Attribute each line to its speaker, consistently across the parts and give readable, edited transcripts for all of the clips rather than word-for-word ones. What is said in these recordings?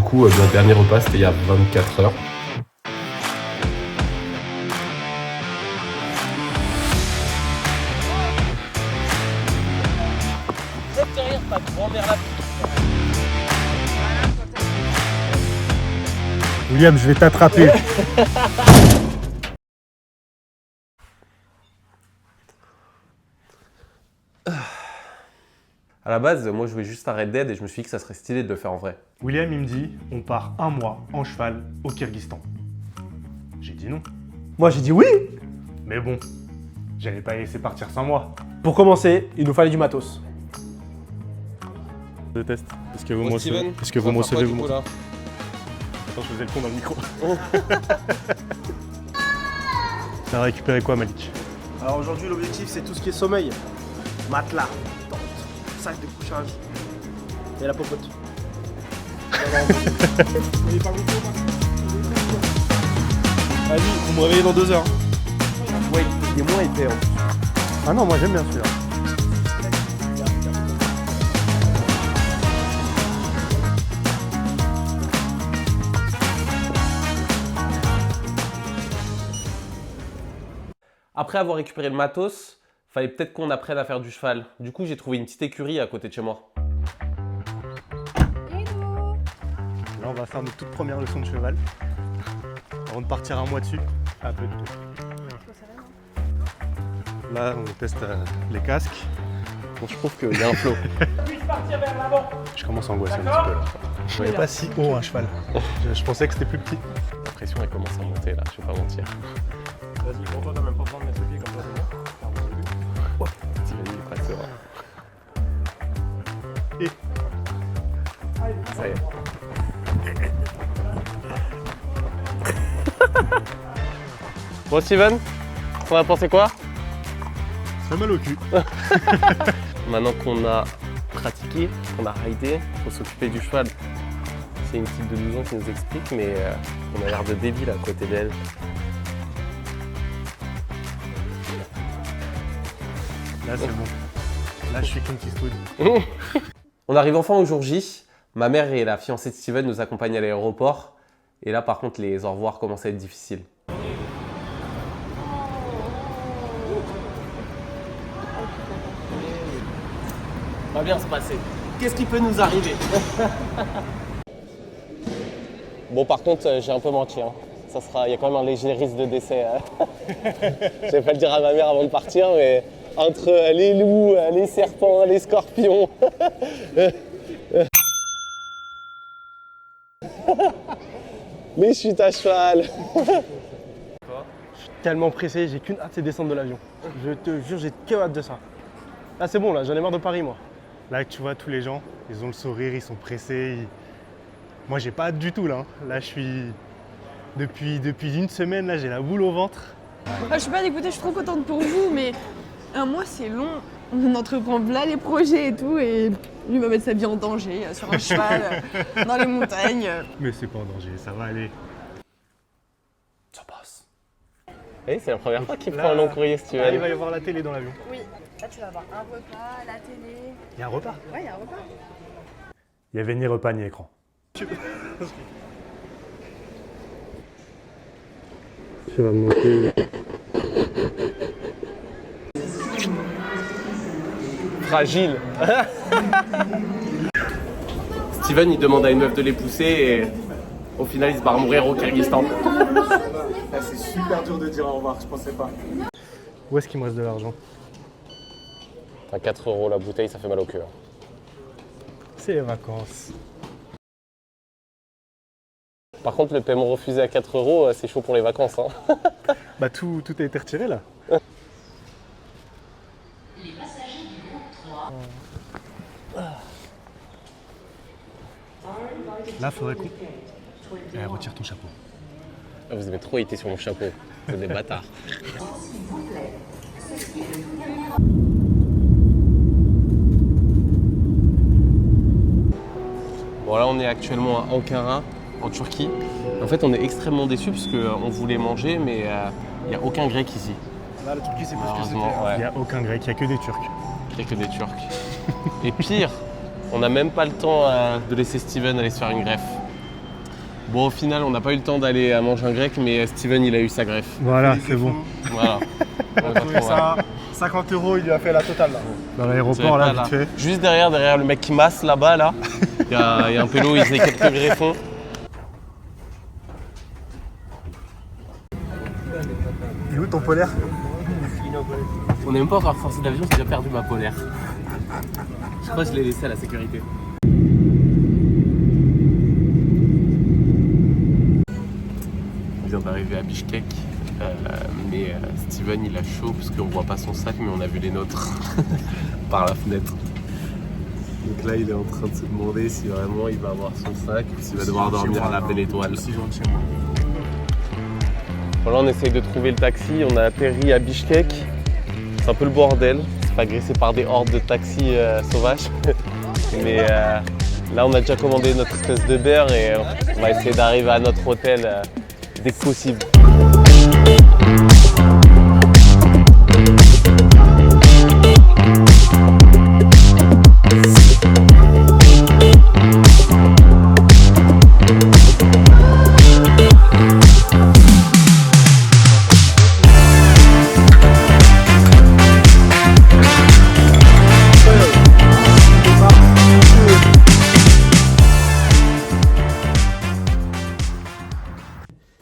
Speaker 1: coup, notre dernier repas, c'était il y a 24 heures.
Speaker 2: William, je vais t'attraper.
Speaker 1: À la base, moi je jouais juste à Red Dead et je me suis dit que ça serait stylé de le faire en vrai.
Speaker 2: William, il me dit, on part 1 mois en cheval au Kyrgyzstan. J'ai dit non.
Speaker 3: Moi j'ai dit oui.
Speaker 2: Mais bon, j'allais pas laisser partir 5 mois.
Speaker 3: Pour commencer, il nous fallait du matos.
Speaker 2: Je teste. Est-ce que vous me recevez
Speaker 1: Steven,
Speaker 2: Est-ce que vous me recevez vous
Speaker 1: là
Speaker 2: Attends, je faisais le con dans le micro. T'as récupéré quoi, Malik?
Speaker 3: Alors aujourd'hui l'objectif c'est tout ce qui est sommeil. Matelas, tente, sac de couchage et la popote.
Speaker 4: Vas-y, vous me réveillez dans 2 heures.
Speaker 3: Ouais, il est moins épais en plus.
Speaker 2: Ah non, moi j'aime bien celui-là.
Speaker 1: Après avoir récupéré le matos, fallait peut-être qu'on apprenne à faire du cheval. Du coup, j'ai trouvé une petite écurie à côté de chez moi.
Speaker 2: Là, on va faire notre toute première leçon de cheval. Avant de partir 1 mois dessus. Un peu de tout. Là, on teste les casques.
Speaker 1: Bon, je trouve qu'il y a un flow.
Speaker 2: Je commence à angoisser un petit peu là. Je voyais pas si haut un cheval. Je pensais que c'était plus petit.
Speaker 1: La pression, elle commence à monter là, je vais pas mentir.
Speaker 2: Vas-y, pour toi, t'as même pas besoin de mettre le pied comme ça,
Speaker 1: Steven, il est pas serein.
Speaker 2: Et
Speaker 1: Ça y est. Bon, Steven, t'en as pensé quoi?
Speaker 2: ça fait mal au cul.
Speaker 1: Maintenant qu'on a pratiqué, qu'on a ridé, faut s'occuper du cheval. C'est une petite de 12 ans qui nous explique, mais on a l'air de débile à côté d'elle.
Speaker 2: Là, c'est bon. Là, je suis Clint Eastwood.
Speaker 1: On arrive enfin au jour J. Ma mère et la fiancée de Steven nous accompagnent à l'aéroport. Et là, par contre, les au revoir commencent à être difficiles.
Speaker 3: Va bien se passer. Qu'est-ce qui peut nous arriver?
Speaker 1: Bon, par contre, j'ai un peu menti. Hein. Il y a quand même un léger risque de décès. Je vais pas le dire à ma mère avant de partir, mais entre les loups, les serpents, les scorpions. Les chutes à cheval.
Speaker 3: Je suis tellement pressé, j'ai qu'une hâte, c'est descendre de l'avion. Je te jure, j'ai que hâte de ça. Là c'est bon, là, j'en ai marre de Paris moi.
Speaker 2: Là, tu vois, tous les gens, ils ont le sourire, ils sont pressés. Moi, j'ai pas hâte du tout, là. Là, je suis... Depuis 1 semaine, là, j'ai la boule au ventre.
Speaker 5: Je suis pas dégoûtée, je suis trop contente pour vous, mais 1 mois c'est long. On entreprend là les projets et tout, et lui va mettre sa vie en danger sur un cheval, dans les montagnes.
Speaker 2: Mais c'est pas en danger, ça va aller.
Speaker 1: Ça passe. Oui, c'est la première fois qu'il
Speaker 2: Là,
Speaker 1: prend un long courrier,
Speaker 2: Là, il
Speaker 1: Steven.
Speaker 2: va y avoir la télé dans l'avion.
Speaker 5: Oui, là tu vas avoir un repas, la télé.
Speaker 2: Il y a un repas.
Speaker 5: Ouais, il y a un repas.
Speaker 2: Il y avait ni repas ni écran. Je vais me monter.
Speaker 1: Fragile. Steven, il demande à une meuf de les pousser et au final, il se barre mourir au Kyrgyzstan.
Speaker 3: C'est super dur de dire au revoir, je pensais pas.
Speaker 2: Où est-ce qu'il me reste de l'argent?
Speaker 1: Enfin, 4 € la bouteille, ça fait mal au cœur.
Speaker 2: C'est les vacances.
Speaker 1: Par contre, le paiement refusé à 4 €, c'est chaud pour les vacances. Hein.
Speaker 2: Bah tout a été retiré là.
Speaker 6: Les passagers du groupe 3.
Speaker 2: Là, faudrait qu'on... retire ton chapeau.
Speaker 1: Ah, vous avez trop été sur mon chapeau. Vous êtes des bâtards. Bon, là, on est actuellement à Ankara, en Turquie. En fait, on est extrêmement déçus parce qu'on voulait manger, mais il n'y a aucun grec ici.
Speaker 3: Là, la Turquie, c'est pas ce que
Speaker 1: Malheureusement,
Speaker 3: c'était.
Speaker 1: ouais.
Speaker 2: Il n'y a aucun grec, il n'y a que des Turcs.
Speaker 1: Il n'y a que des Turcs. Et pire, on n'a même pas le temps de laisser Steven aller se faire une greffe. Bon, au final, on n'a pas eu le temps d'aller à manger un grec, mais Steven, il a eu sa greffe.
Speaker 2: Voilà, c'est bon.
Speaker 1: Voilà. On est pas trop mal.
Speaker 3: Ça, 50 €, il lui a fait la totale là.
Speaker 2: Dans
Speaker 1: Vous
Speaker 2: l'aéroport,
Speaker 1: savez
Speaker 2: là,
Speaker 1: pas,
Speaker 2: vite fait.
Speaker 1: Juste derrière le mec qui masse là-bas, là, il y a un pélo, il faisait quelques greffons.
Speaker 2: Il est où ton polaire?
Speaker 1: On n'est même pas encore sorti d'avion, j'ai déjà perdu ma polaire. Je crois que je l'ai laissé à la sécurité. On vient d'arriver à Bishkek, mais Steven il a chaud parce qu'on voit pas son sac, mais on a vu les nôtres par la fenêtre. Donc là il est en train de se demander si vraiment il va avoir son sac ou s'il va devoir dormir à la belle étoile. Voilà, on essaye de trouver le taxi, on a atterri à Bishkek. C'est un peu le bordel, c'est pas agressé par des hordes de taxis sauvages. Mais là on a déjà commandé notre espèce de beurre et on va essayer d'arriver à notre hôtel dès que possible.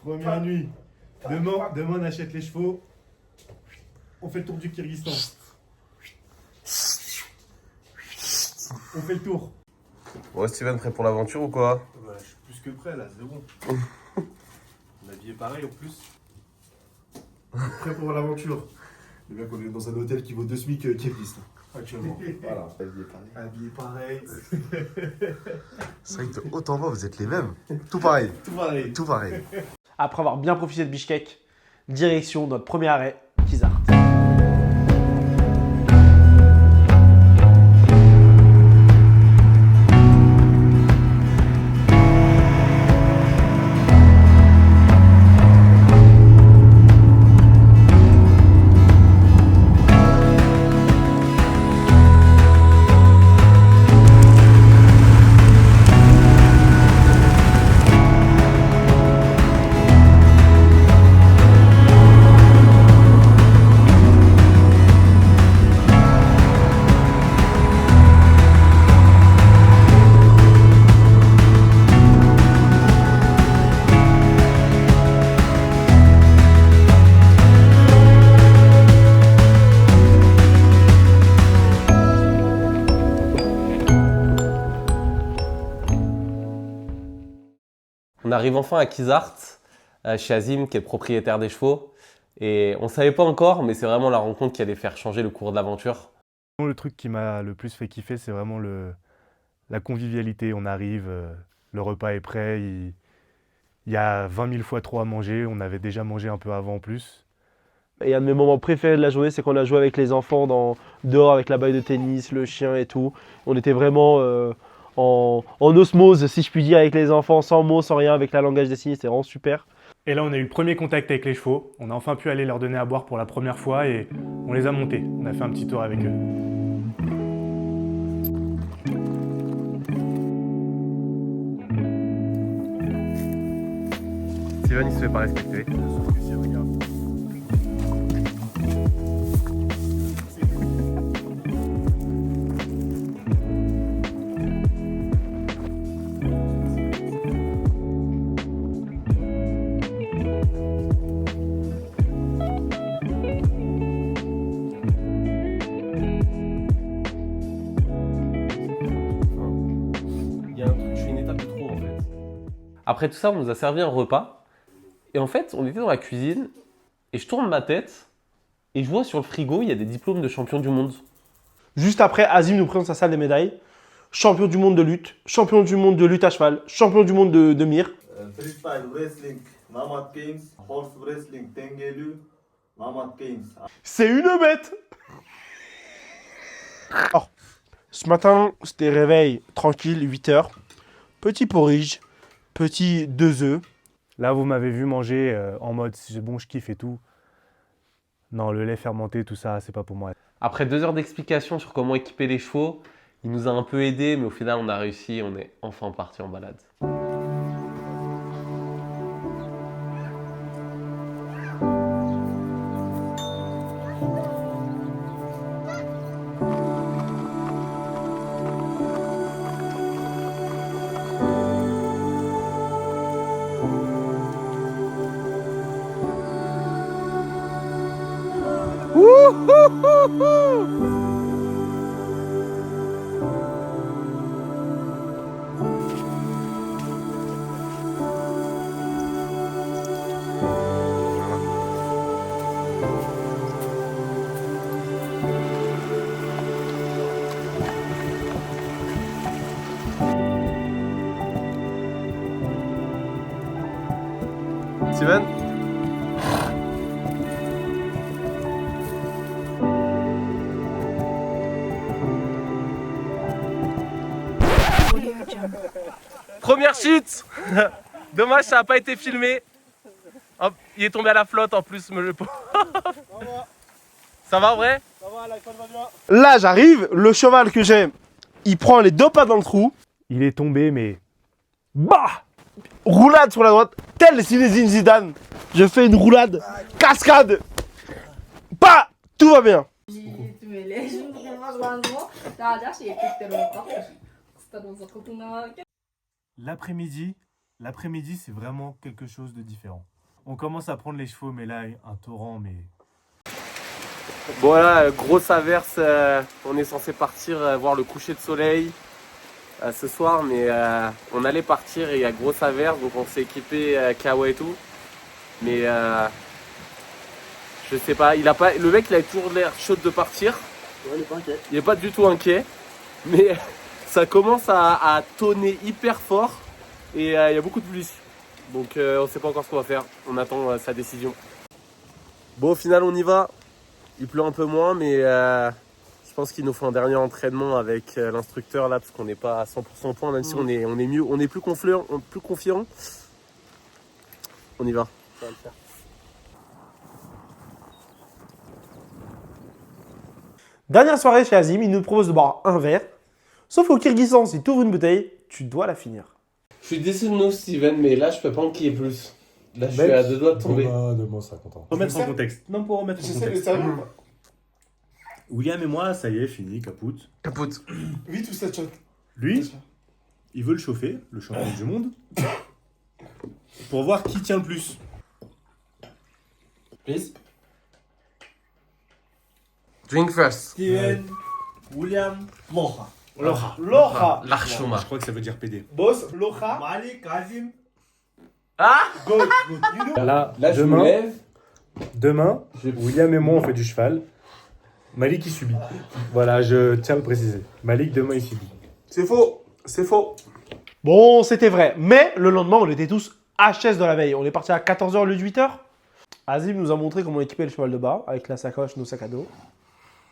Speaker 2: Première nuit. Demain, on achète les chevaux. On fait le tour du Kyrgyzstan. On fait le tour.
Speaker 1: Bon, Steven, prêt pour l'aventure ou quoi?
Speaker 2: Bah, je suis plus que prêt là, c'est bon. On est habillé pareil en plus. Prêt pour l'aventure.
Speaker 4: Le mec, on est dans un hôtel qui vaut 2 SMIC Kyrgyz. Actuellement. Voilà.
Speaker 2: Habillé pareil.
Speaker 4: C'est vrai que de haut en bas, vous êtes les mêmes. Tout pareil.
Speaker 2: Tout pareil.
Speaker 4: Tout pareil.
Speaker 3: Après avoir bien profité de Bishkek, direction notre premier arrêt, Kizart.
Speaker 1: On arrive enfin à Kizart, chez Azim, qui est le propriétaire des chevaux. Et on ne savait pas encore, mais c'est vraiment la rencontre qui allait faire changer le cours de l'aventure.
Speaker 2: Le truc qui m'a le plus fait kiffer, c'est vraiment la convivialité. On arrive, le repas est prêt, il y a 20 000 fois trop à manger. On avait déjà mangé un peu avant en plus.
Speaker 3: Et un de mes moments préférés de la journée, c'est qu'on a joué avec les enfants dehors avec la balle de tennis, le chien et tout. On était vraiment en osmose, si je puis dire, avec les enfants, sans mots, sans rien, avec la langage des signes. C'était vraiment super.
Speaker 2: Et là, on a eu le premier contact avec les chevaux. On a enfin pu aller leur donner à boire pour la première fois et on les a montés. On a fait un petit tour avec eux.
Speaker 1: Steven, il se fait pas respecter. Après tout ça, on nous a servi un repas. Et en fait, on était dans la cuisine. Et je tourne ma tête. Et je vois sur le frigo, il y a des diplômes de champion du monde.
Speaker 3: Juste après, Azim nous présente sa salle des médailles. Champion du monde de lutte, champion du monde de lutte à cheval, champion du monde de mire.
Speaker 7: Freestyle wrestling, Mamad Games, horse wrestling, Tengelu, Mamad Games.
Speaker 3: C'est une bête. Alors, ce matin, c'était réveil tranquille, 8h. Petit porridge, petit 2 œufs.
Speaker 2: Là, vous m'avez vu manger en mode c'est bon, je kiffe et tout. Non, le lait fermenté, tout ça, c'est pas pour moi.
Speaker 1: Après 2 heures d'explication sur comment équiper les chevaux, il nous a un peu aidés, mais au final, on a réussi. On est enfin parti en balade. Steven? Première chute. Dommage, ça n'a pas été filmé. Hop, il est tombé à la flotte en plus, le pauvre. Ça va en vrai?
Speaker 3: Là, j'arrive, le cheval que j'ai, il prend les deux pas dans le trou.
Speaker 2: Il est tombé, mais
Speaker 3: Bah! Roulade sur la droite, tel Zinedine Zidane. Je fais une roulade, cascade. Bah! Tout va bien.
Speaker 2: l'après-midi, c'est vraiment quelque chose de différent. On commence à prendre les chevaux, mais là, un torrent, mais...
Speaker 1: Bon là, grosse averse, on est censé partir voir le coucher de soleil ce soir, mais on allait partir et il y a grosse averse, donc on s'est équipé kawa et tout. Mais je sais pas, le mec il a toujours l'air chaud de partir.
Speaker 7: Ouais, il est pas inquiet.
Speaker 1: Il est pas du tout inquiet, mais ça commence à tonner hyper fort et il y a beaucoup de pluie. Donc on sait pas encore ce qu'on va faire, on attend sa décision. Bon, au final on y va. Il pleut un peu moins, mais je pense qu'il nous faut un dernier entraînement avec l'instructeur là, parce qu'on n'est pas à 100% au point, même si on est mieux, on est plus confiant. On y va. Ça va le faire.
Speaker 3: Dernière soirée chez Azim, il nous propose de boire un verre. Sauf au Kyrgyzstan, si tu ouvres une bouteille, tu dois la finir.
Speaker 1: Je suis déçu de nous, Steven, mais là je peux pas enquiller plus. Là je suis à 2 doigts de tomber.
Speaker 4: Donne-moi ça, content.
Speaker 2: Remettre en contexte. Non, pour remettre en contexte.
Speaker 7: sérieux.
Speaker 2: William et moi, ça y est, fini, caput.
Speaker 1: Caput.
Speaker 7: Vite ou ça choc.
Speaker 2: Lui, il veut le chauffer, le champion du monde, pour voir qui tient le plus.
Speaker 7: Please.
Speaker 1: Drink first.
Speaker 7: Steven, William, Loha.
Speaker 3: Loha.
Speaker 1: L'archoma.
Speaker 2: Je crois que ça veut dire PD.
Speaker 3: Boss, Loha.
Speaker 7: Malik, Azim.
Speaker 1: Ah!
Speaker 7: Good. You know?
Speaker 2: Là,
Speaker 1: Là je me lève.
Speaker 2: demain, William et moi, on fait du cheval. Malik, il subit. Voilà, je tiens à le préciser. Malik, demain, il subit.
Speaker 7: C'est faux. C'est faux.
Speaker 3: Bon, c'était vrai. Mais le lendemain, on était tous HS de la veille. On est parti à 14h au lieu de 8h. Azim nous a montré comment équiper le cheval de bas avec la sacoche, nos sacs à dos.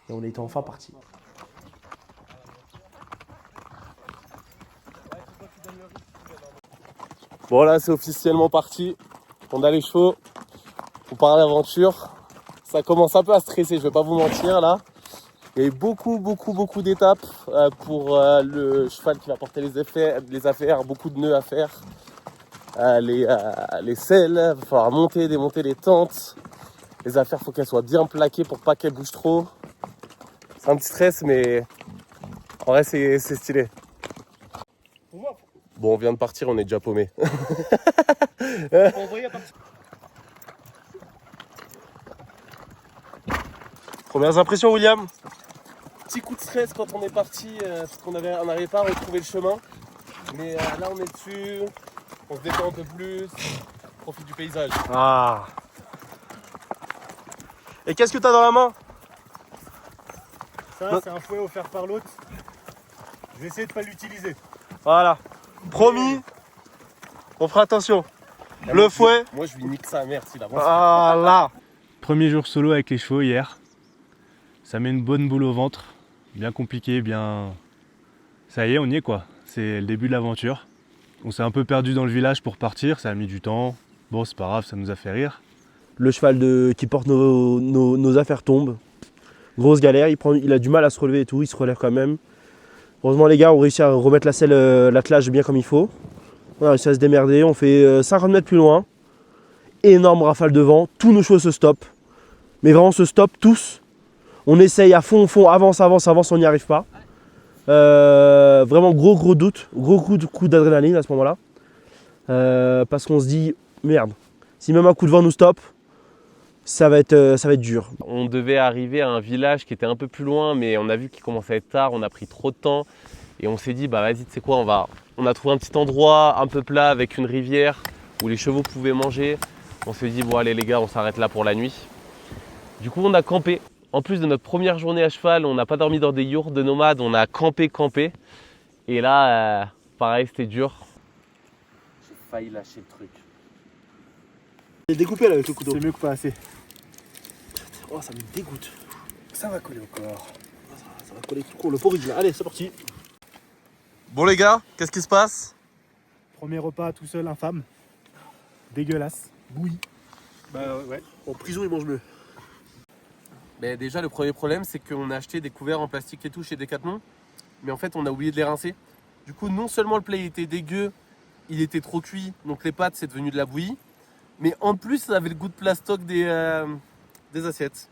Speaker 3: Et on était enfin partis.
Speaker 1: Bon là c'est officiellement parti. On a les chevaux. On part à l'aventure. Ça commence un peu à stresser, je vais pas vous mentir là. Il y a eu beaucoup d'étapes pour le cheval qui va porter les affaires, beaucoup de nœuds à faire. Les selles, il va falloir monter, démonter les tentes. Les affaires, il faut qu'elles soient bien plaquées pour pas qu'elles bougent trop. C'est un petit stress, mais en vrai, c'est stylé. Bon, on vient de partir, on est déjà paumé.
Speaker 3: Premières impressions, William?
Speaker 1: Petit coup de stress quand on est parti, parce qu'on n'arrivait pas à retrouver le chemin. Mais là, on est dessus, on se détend un peu plus, on profite du paysage.
Speaker 3: Ah. Et qu'est-ce que t'as dans la main?
Speaker 2: Ça, c'est un fouet offert par l'autre. Je vais essayer de pas l'utiliser.
Speaker 3: Voilà. Promis, on fera attention. Le fouet.
Speaker 1: Moi, je lui nique sa mère s'il avance.
Speaker 3: Ah là.
Speaker 2: Premier jour solo avec les chevaux hier. Ça met une bonne boule au ventre. Bien compliqué, bien... Ça y est, on y est quoi. C'est le début de l'aventure. On s'est un peu perdu dans le village pour partir, ça a mis du temps. Bon, c'est pas grave, ça nous a fait rire.
Speaker 3: Le cheval qui porte nos affaires tombe. Grosse galère, il a du mal à se relever et tout, il se relève quand même. Heureusement les gars ont réussi à remettre la selle, l'attelage bien comme il faut. On a réussi à se démerder, on fait 50 mètres plus loin. Énorme rafale de vent, tous nos chevaux se stoppent. Mais vraiment se stoppent tous. On essaye à fond, avance, on n'y arrive pas. Vraiment gros doute, gros coup d'adrénaline à ce moment-là. Parce qu'on se dit, merde, si même un coup de vent nous stoppe, ça va être dur.
Speaker 1: On devait arriver à un village qui était un peu plus loin, mais on a vu qu'il commençait à être tard, on a pris trop de temps. Et on s'est dit, bah vas-y, tu sais quoi, on a trouvé un petit endroit un peu plat avec une rivière où les chevaux pouvaient manger. On s'est dit, bon allez les gars, on s'arrête là pour la nuit. Du coup, on a campé. En plus de notre première journée à cheval, on n'a pas dormi dans des yurts de nomades, on a campé. Et là, pareil, c'était dur. J'ai failli lâcher le truc.
Speaker 3: Il est découpé là avec le couteau.
Speaker 2: C'est mieux que pas assez.
Speaker 3: Oh, ça me dégoûte. Ça va coller au corps. Ça va coller tout court, le porridge là. Allez, c'est parti.
Speaker 1: Bon les gars, qu'est-ce qui se passe?
Speaker 2: Premier repas tout seul, infâme. Dégueulasse.
Speaker 3: Bouilli.
Speaker 2: Bah ouais.
Speaker 3: En prison, ils mangent mieux.
Speaker 1: Mais déjà, le premier problème, c'est qu'on a acheté des couverts en plastique et tout chez Decathlon. Mais en fait, on a oublié de les rincer. Du coup, non seulement le plat il était dégueu, il était trop cuit, donc les pâtes, c'est devenu de la bouillie. Mais en plus, ça avait le goût de plastoc des assiettes.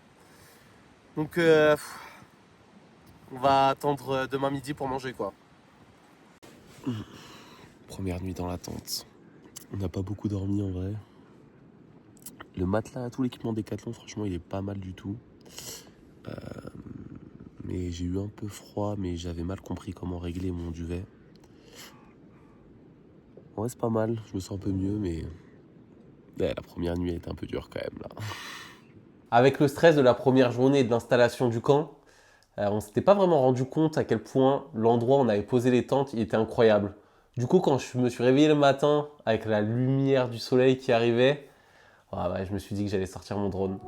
Speaker 1: Donc, on va attendre demain midi pour manger, quoi. Première nuit dans la tente. On n'a pas beaucoup dormi, en vrai. Le matelas, tout l'équipement Decathlon, franchement, il est pas mal du tout. Mais j'ai eu un peu froid, mais j'avais mal compris comment régler mon duvet. Ouais, c'est pas mal, je me sens un peu mieux, mais ouais, la première nuit elle était un peu dure quand même là. Avec le stress de la première journée et de l'installation du camp, on s'était pas vraiment rendu compte à quel point l'endroit où on avait posé les tentes il était incroyable. Du coup, quand je me suis réveillé le matin avec la lumière du soleil qui arrivait, ouais, je me suis dit que j'allais sortir mon drone.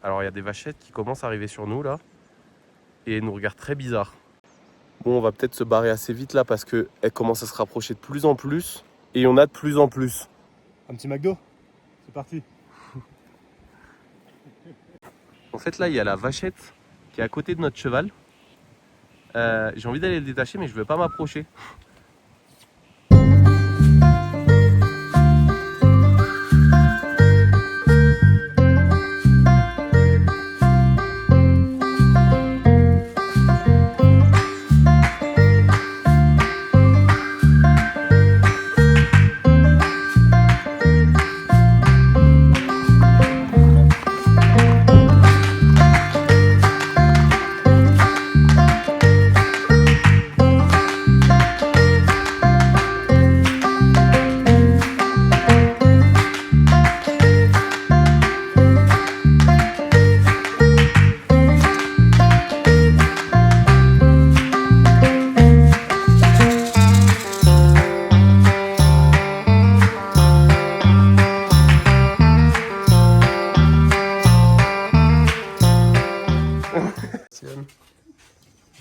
Speaker 1: Alors il y a des vachettes qui commencent à arriver sur nous là et elles nous regardent très bizarre. Bon, on va peut-être se barrer assez vite là parce qu'elles commencent à se rapprocher de plus en plus et il y en a de plus en plus.
Speaker 2: Un petit McDo. C'est parti.
Speaker 1: En fait là il y a la vachette qui est à côté de notre cheval. J'ai envie d'aller le détacher mais je ne veux pas m'approcher.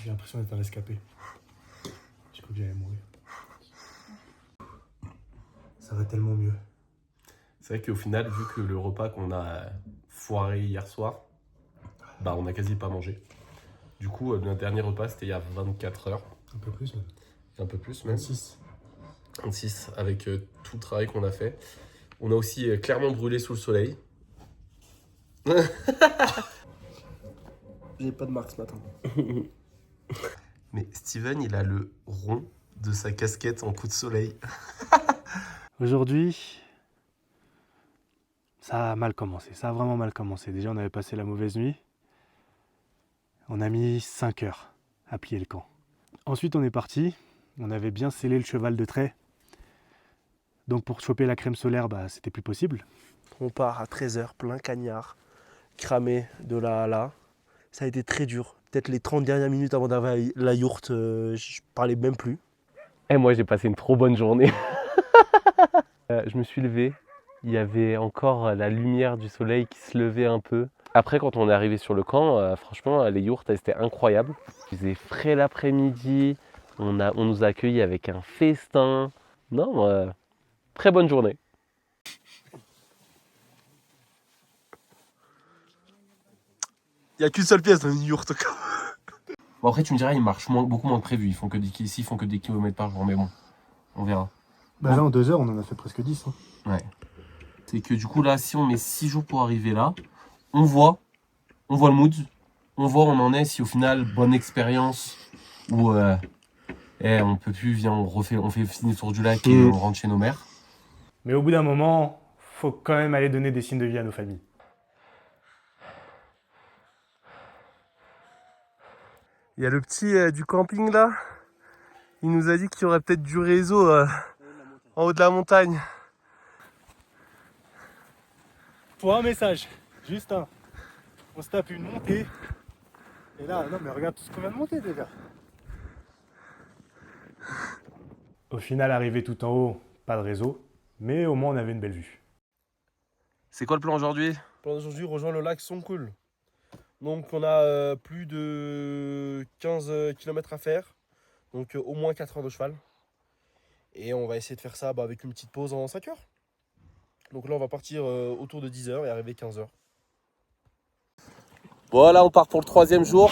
Speaker 2: J'ai l'impression d'être un rescapé. J'ai cru que j'allais mourir. Ça va tellement mieux.
Speaker 1: C'est vrai qu'au final, vu que le repas qu'on a foiré hier soir, bah on a quasi pas mangé. Du coup, notre dernier repas c'était il y a 24 heures.
Speaker 2: Un peu plus même.
Speaker 1: Un peu plus même.
Speaker 2: 26.
Speaker 1: 26 avec tout le travail qu'on a fait. On a aussi clairement brûlé sous le soleil.
Speaker 3: J'ai pas de marque ce matin.
Speaker 1: Mais Steven, il a le rond de sa casquette en coup de soleil.
Speaker 2: Aujourd'hui, ça a mal commencé. Ça a vraiment mal commencé. Déjà, on avait passé la mauvaise nuit. On a mis 5 heures à plier le camp. Ensuite, on est parti. On avait bien scellé le cheval de trait. Donc pour choper la crème solaire, bah, c'était plus possible.
Speaker 3: On part à 13h, plein cagnard, cramé de là à là. Ça a été très dur. Peut-être les 30 dernières minutes avant d'arriver à la yourte, je parlais même plus.
Speaker 1: Et moi, j'ai passé une trop bonne journée. Je me suis levé. Il y avait encore la lumière du soleil qui se levait un peu. Après, quand on est arrivé sur le camp, franchement, les yourtes, c'était incroyable. Il faisait frais l'après-midi. On nous a accueillis avec un festin. Non, très bonne journée.
Speaker 3: Il n'y a qu'une seule pièce dans une yourte.
Speaker 1: Bon, après, tu me diras, ils marchent beaucoup moins que prévu. S'ils font que des kilomètres par jour, mais bon, on verra.
Speaker 2: Bah là, en 2 heures, on en a fait presque 10. Hein.
Speaker 1: Ouais. C'est que du coup, là, si on met 6 jours pour arriver là, on voit le mood, on voit où on en est, si au final, bonne expérience, ou on peut plus, viens, on fait fini tour du lac et on rentre chez nos mères.
Speaker 2: Mais au bout d'un moment, faut quand même aller donner des signes de vie à nos familles.
Speaker 1: Il y a le petit du camping là, il nous a dit qu'il y aurait peut-être du réseau en haut de la montagne.
Speaker 2: Faut un message, juste un. On se tape une montée. Et là, non mais regarde tout ce qu'on vient de monter déjà. Au final, arrivé tout en haut, pas de réseau, mais au moins on avait une belle vue.
Speaker 1: C'est quoi le plan aujourd'hui?
Speaker 3: Le plan d'aujourd'hui, rejoindre le lac Songkul. Donc on a plus de 15 km à faire, donc au moins 4 heures de cheval. Et on va essayer de faire ça avec une petite pause en 5 heures. Donc là on va partir autour de 10 heures et arriver 15 heures.
Speaker 1: Voilà, on part pour le 3e jour.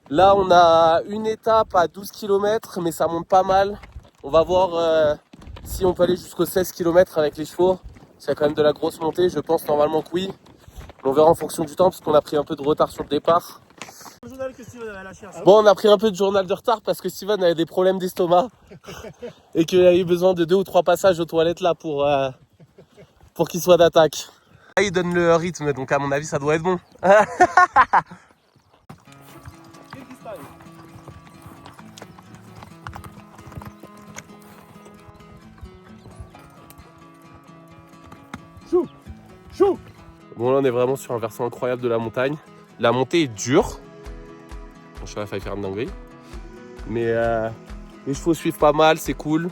Speaker 1: Là, on a une étape à 12 km, mais ça monte pas mal. On va voir si on peut aller jusqu'aux 16 km avec les chevaux. C'est quand même de la grosse montée, je pense normalement que oui. On verra en fonction du temps, parce qu'on a pris un peu de retard sur le départ. Bon, on a pris un peu de journal de retard parce que Steven avait des problèmes d'estomac et qu'il a eu besoin de 2 ou 3 passages aux toilettes là pour qu'il soit d'attaque. Là, il donne le rythme, donc à mon avis, ça doit être bon. Bon, là, on est vraiment sur un versant incroyable de la montagne. La montée est dure. Mon cheval a failli faire une dinguerie. Mais les chevaux suivent pas mal, c'est cool.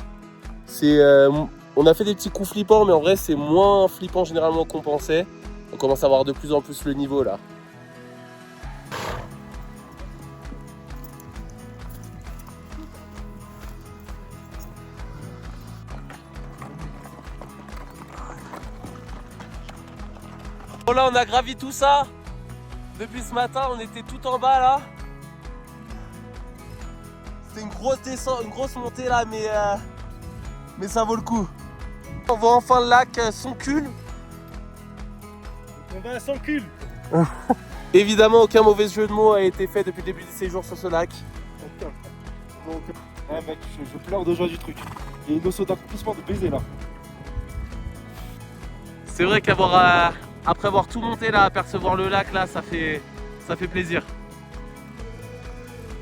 Speaker 1: On a fait des petits coups flippants, mais en vrai, c'est moins flippant généralement qu'on pensait. On commence à voir de plus en plus le niveau là. Bon, là, on a gravi tout ça. Depuis ce matin, on était tout en bas là. C'était une grosse descente, une grosse montée là, mais ça vaut le coup. On voit enfin le lac Songkul.
Speaker 2: On va à Songkul.
Speaker 1: Évidemment, aucun mauvais jeu de mots a été fait depuis le début du séjour sur ce lac.
Speaker 3: Donc, mec, je pleure de joie du truc. Il y a une notion d'accomplissement de baiser là.
Speaker 1: C'est vrai après avoir tout monté là, apercevoir le lac là, ça fait plaisir.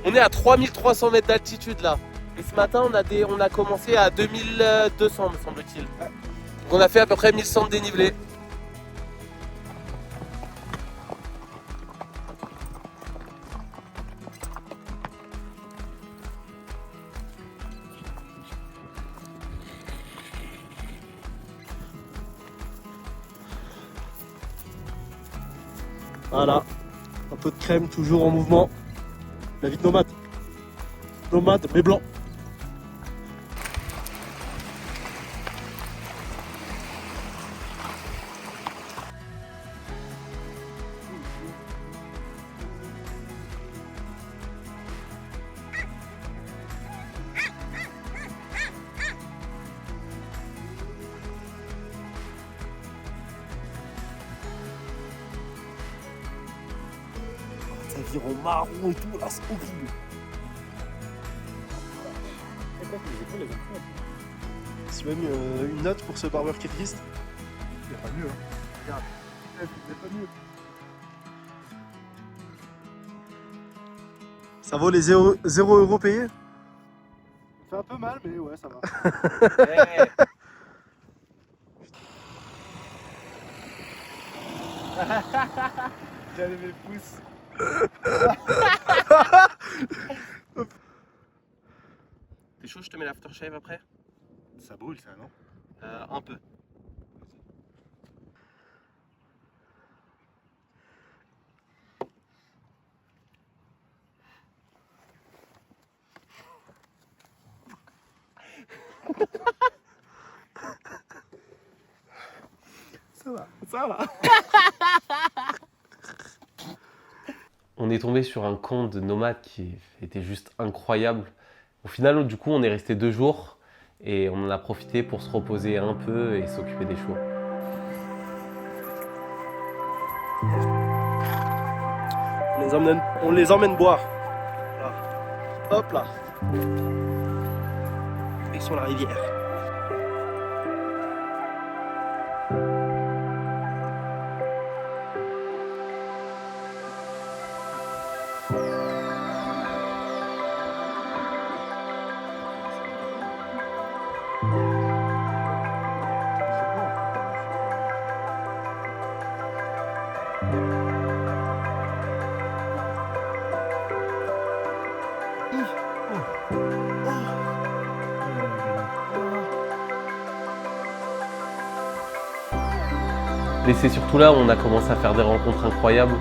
Speaker 1: On est à 3300 mètres d'altitude là. Et ce matin, on a commencé à 2200 me semble-t-il. Donc on a fait à peu près 1100 de dénivelé.
Speaker 3: Voilà, un peu de crème toujours en mouvement. La vie de nomade. Nomade mais blanc. Ça vire en marron et tout, là c'est horrible. C'est même une note pour ce barbeur qui est triste.
Speaker 2: Il n'y a pas mieux. Hein. Regarde, il n'y a pas mieux.
Speaker 3: Ça vaut les 0 € payés?
Speaker 2: Ça fait un peu mal, mais ouais, ça va. J'allais mes pouces.
Speaker 1: T'es chaud, je te mets l'aftershave après?
Speaker 2: Ça brûle ça, non?
Speaker 1: Un peu.
Speaker 2: Ça va.
Speaker 1: On est tombé sur un compte de nomades qui était juste incroyable. Au final, du coup, on est resté 2 jours Et on en a profité pour se reposer un peu et s'occuper des chevaux.
Speaker 3: On les emmène boire. Là. Hop là. Ils sont la rivière.
Speaker 1: Et c'est surtout là où on a commencé à faire des rencontres incroyables,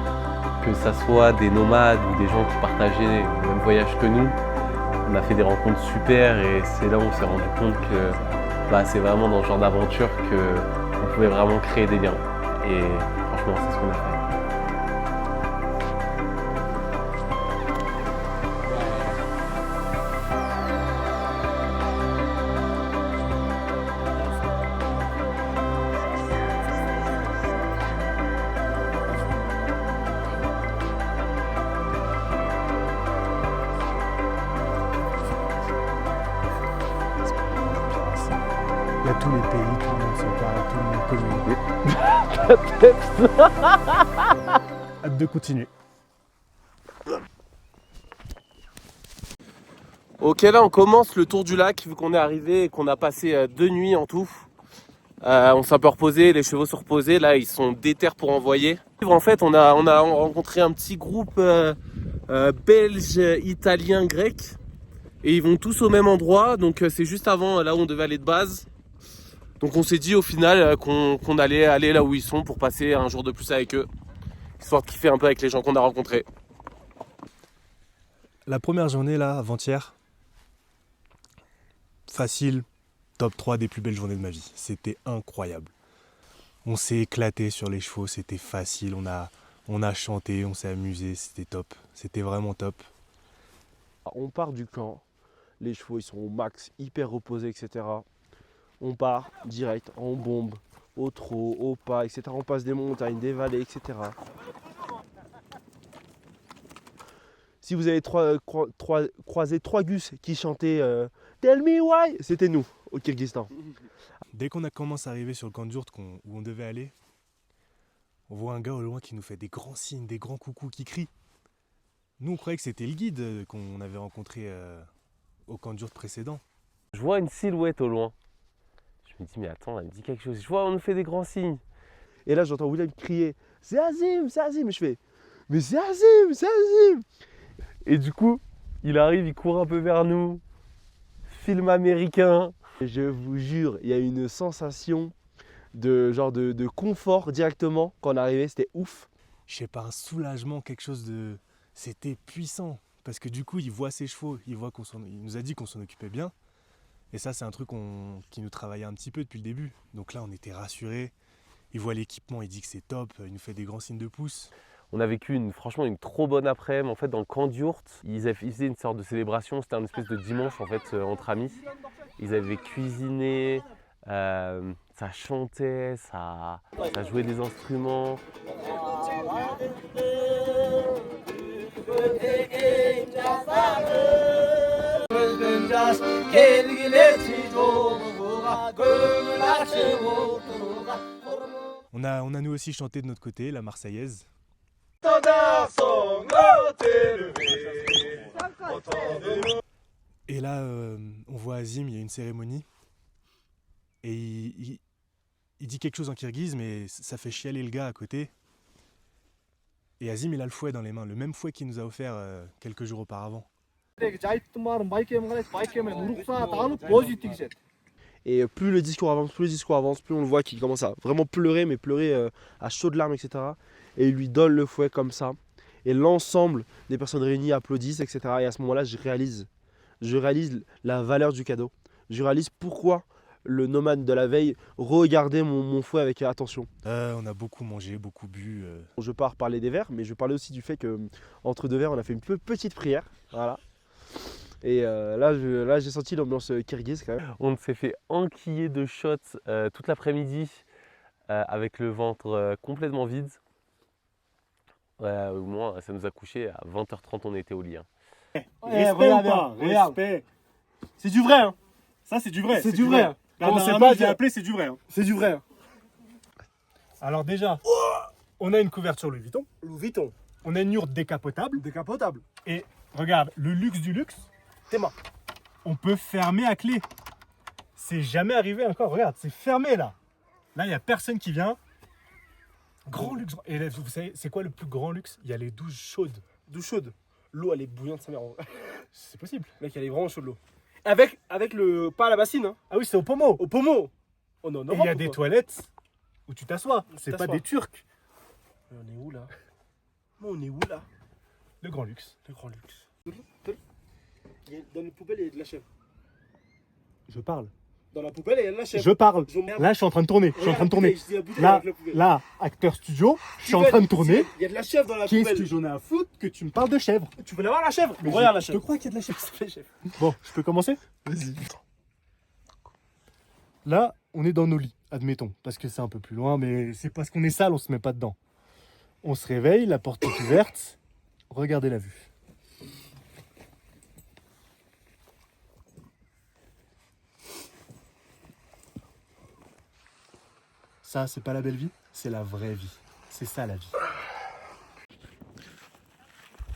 Speaker 1: que ça soit des nomades ou des gens qui partageaient le même voyage que nous. On a fait des rencontres super et c'est là où on s'est rendu compte que c'est vraiment dans ce genre d'aventure qu'on pouvait vraiment créer des liens. Et franchement, c'est ce qu'on a fait.
Speaker 2: Il y a tous les pays, tout le monde se parle, tout le monde communique. Hâte de continuer.
Speaker 1: Ok, là on commence le tour du lac vu qu'on est arrivé et qu'on a passé 2 nuits en tout. On s'est un peu reposé, les chevaux sont reposés, là ils sont déter pour envoyer. En fait on a rencontré un petit groupe belge, italien, grec et ils vont tous au même endroit, donc c'est juste avant là où on devait aller de base. Donc on s'est dit au final qu'on allait aller là où ils sont pour passer un jour de plus avec eux, histoire de kiffer un peu avec les gens qu'on a rencontrés.
Speaker 2: La première journée là, avant-hier, facile, top 3 des plus belles journées de ma vie. C'était incroyable. On s'est éclaté sur les chevaux, c'était facile, on a chanté, on s'est amusé, c'était top. C'était vraiment top.
Speaker 3: On part du camp, les chevaux ils sont au max, hyper reposés, etc. On part direct en bombe, au trot, au pas, etc. On passe des montagnes, des vallées, etc. Si vous avez croisé 3 gus qui chantaient Tell me why, c'était nous au Kyrgyzstan.
Speaker 2: Dès qu'on a commencé à arriver sur le camp de jourte où on devait aller, on voit un gars au loin qui nous fait des grands signes, des grands coucous, qui crie. Nous on croyait que c'était le guide qu'on avait rencontré au camp de jourte précédent.
Speaker 1: Je vois une silhouette au loin. Je me dis mais attends, elle me dit quelque chose. Je vois on nous fait des grands signes.
Speaker 3: Et là j'entends William crier c'est Azim, c'est Azim. Et je fais mais c'est Azim, c'est Azim.
Speaker 1: Et du coup, il arrive, il court un peu vers nous. Film américain.
Speaker 3: Et je vous jure, il y a une sensation de confort directement quand on est arrivé, c'était ouf.
Speaker 2: Je sais pas, un soulagement, quelque chose de... C'était puissant. Parce que du coup, il voit ses chevaux, il nous a dit qu'on s'en occupait bien. Et ça, c'est un truc qui nous travaillait un petit peu depuis le début. Donc là, on était rassurés. Il voit l'équipement, il dit que c'est top, il nous fait des grands signes de pouce.
Speaker 1: On a vécu franchement une trop bonne après-midi. En fait, dans le camp de yourte, ils faisaient une sorte de célébration. C'était un espèce de dimanche en fait entre amis. Ils avaient cuisiné, ça chantait, ça jouait des instruments.
Speaker 2: On a nous aussi chanté de notre côté, la Marseillaise. Et là, on voit Azim, il y a une cérémonie. Et il dit quelque chose en kirghize, mais ça fait chialer le gars à côté. Et Azim, il a le fouet dans les mains, le même fouet qu'il nous a offert quelques jours auparavant.
Speaker 3: Et plus le discours avance, plus on le voit qu'il commence à vraiment pleurer, mais pleurer à chaudes larmes, etc. Et il lui donne le fouet comme ça. Et l'ensemble des personnes réunies applaudissent, etc. Et à ce moment-là, je réalise la valeur du cadeau. Je réalise pourquoi le nomade de la veille regardait mon fouet avec attention.
Speaker 2: On a beaucoup mangé, beaucoup bu.
Speaker 3: Je pars parler des vers, mais je parlais aussi du fait qu'entre 2 vers, on a fait une petite prière. Voilà. Et là, j'ai senti l'ambiance kirghize quand même.
Speaker 1: On s'est fait enquiller de shots toute l'après-midi avec le ventre complètement vide. Au moins, ça nous a couché à 20h30, on était au lit. Hein.
Speaker 8: Respect. C'est du vrai, hein. Ça, c'est du vrai. C'est du vrai. Quand on sait pas, j'ai appelé, c'est du vrai. Hein. C'est du vrai. Alors déjà, on a une couverture Louis Vuitton. Louis Vuitton. On a une yourte décapotable. Décapotable. Et regarde, le luxe du luxe, Théma. On peut fermer à clé. C'est jamais arrivé encore. Regarde, c'est fermé là. Là, il n'y a personne qui vient. Grand luxe. Et là, vous savez, c'est quoi le plus grand luxe? Il y a les douches chaudes. Douche chaude. L'eau, elle est bouillante, sa mère. C'est possible. Mec, elle est vraiment chaude l'eau. Avec le. Pas à la bassine, hein. Ah oui, c'est au pommeau. Au pommeau. Oh non, non. Et il y a des toilettes où tu t'assois. C'est pas des Turcs. Mais on est où là? On est où là? Le grand luxe. Le grand luxe. Dans les poubelles, il y a de la chèvre. Je parle. Dans la poubelle, il y a de la chèvre. Je parle. Là, je suis en train de tourner. Là, acteur studio, je suis en train de tourner. Il y a de la chèvre dans la poubelle. Qu'est-ce que j'en ai à foutre que tu me parles de chèvre? Tu veux la voir la chèvre? Mais regarde la chèvre. Je crois qu'il y a de la chèvre. Bon, je peux commencer? Vas-y. Là, on est dans nos lits, admettons, parce que c'est un peu plus loin, mais c'est parce qu'on est sale, on se met pas dedans. On se réveille, la porte est ouverte. Regardez la vue. Ça, c'est pas la belle vie, c'est la vraie vie. C'est ça la vie.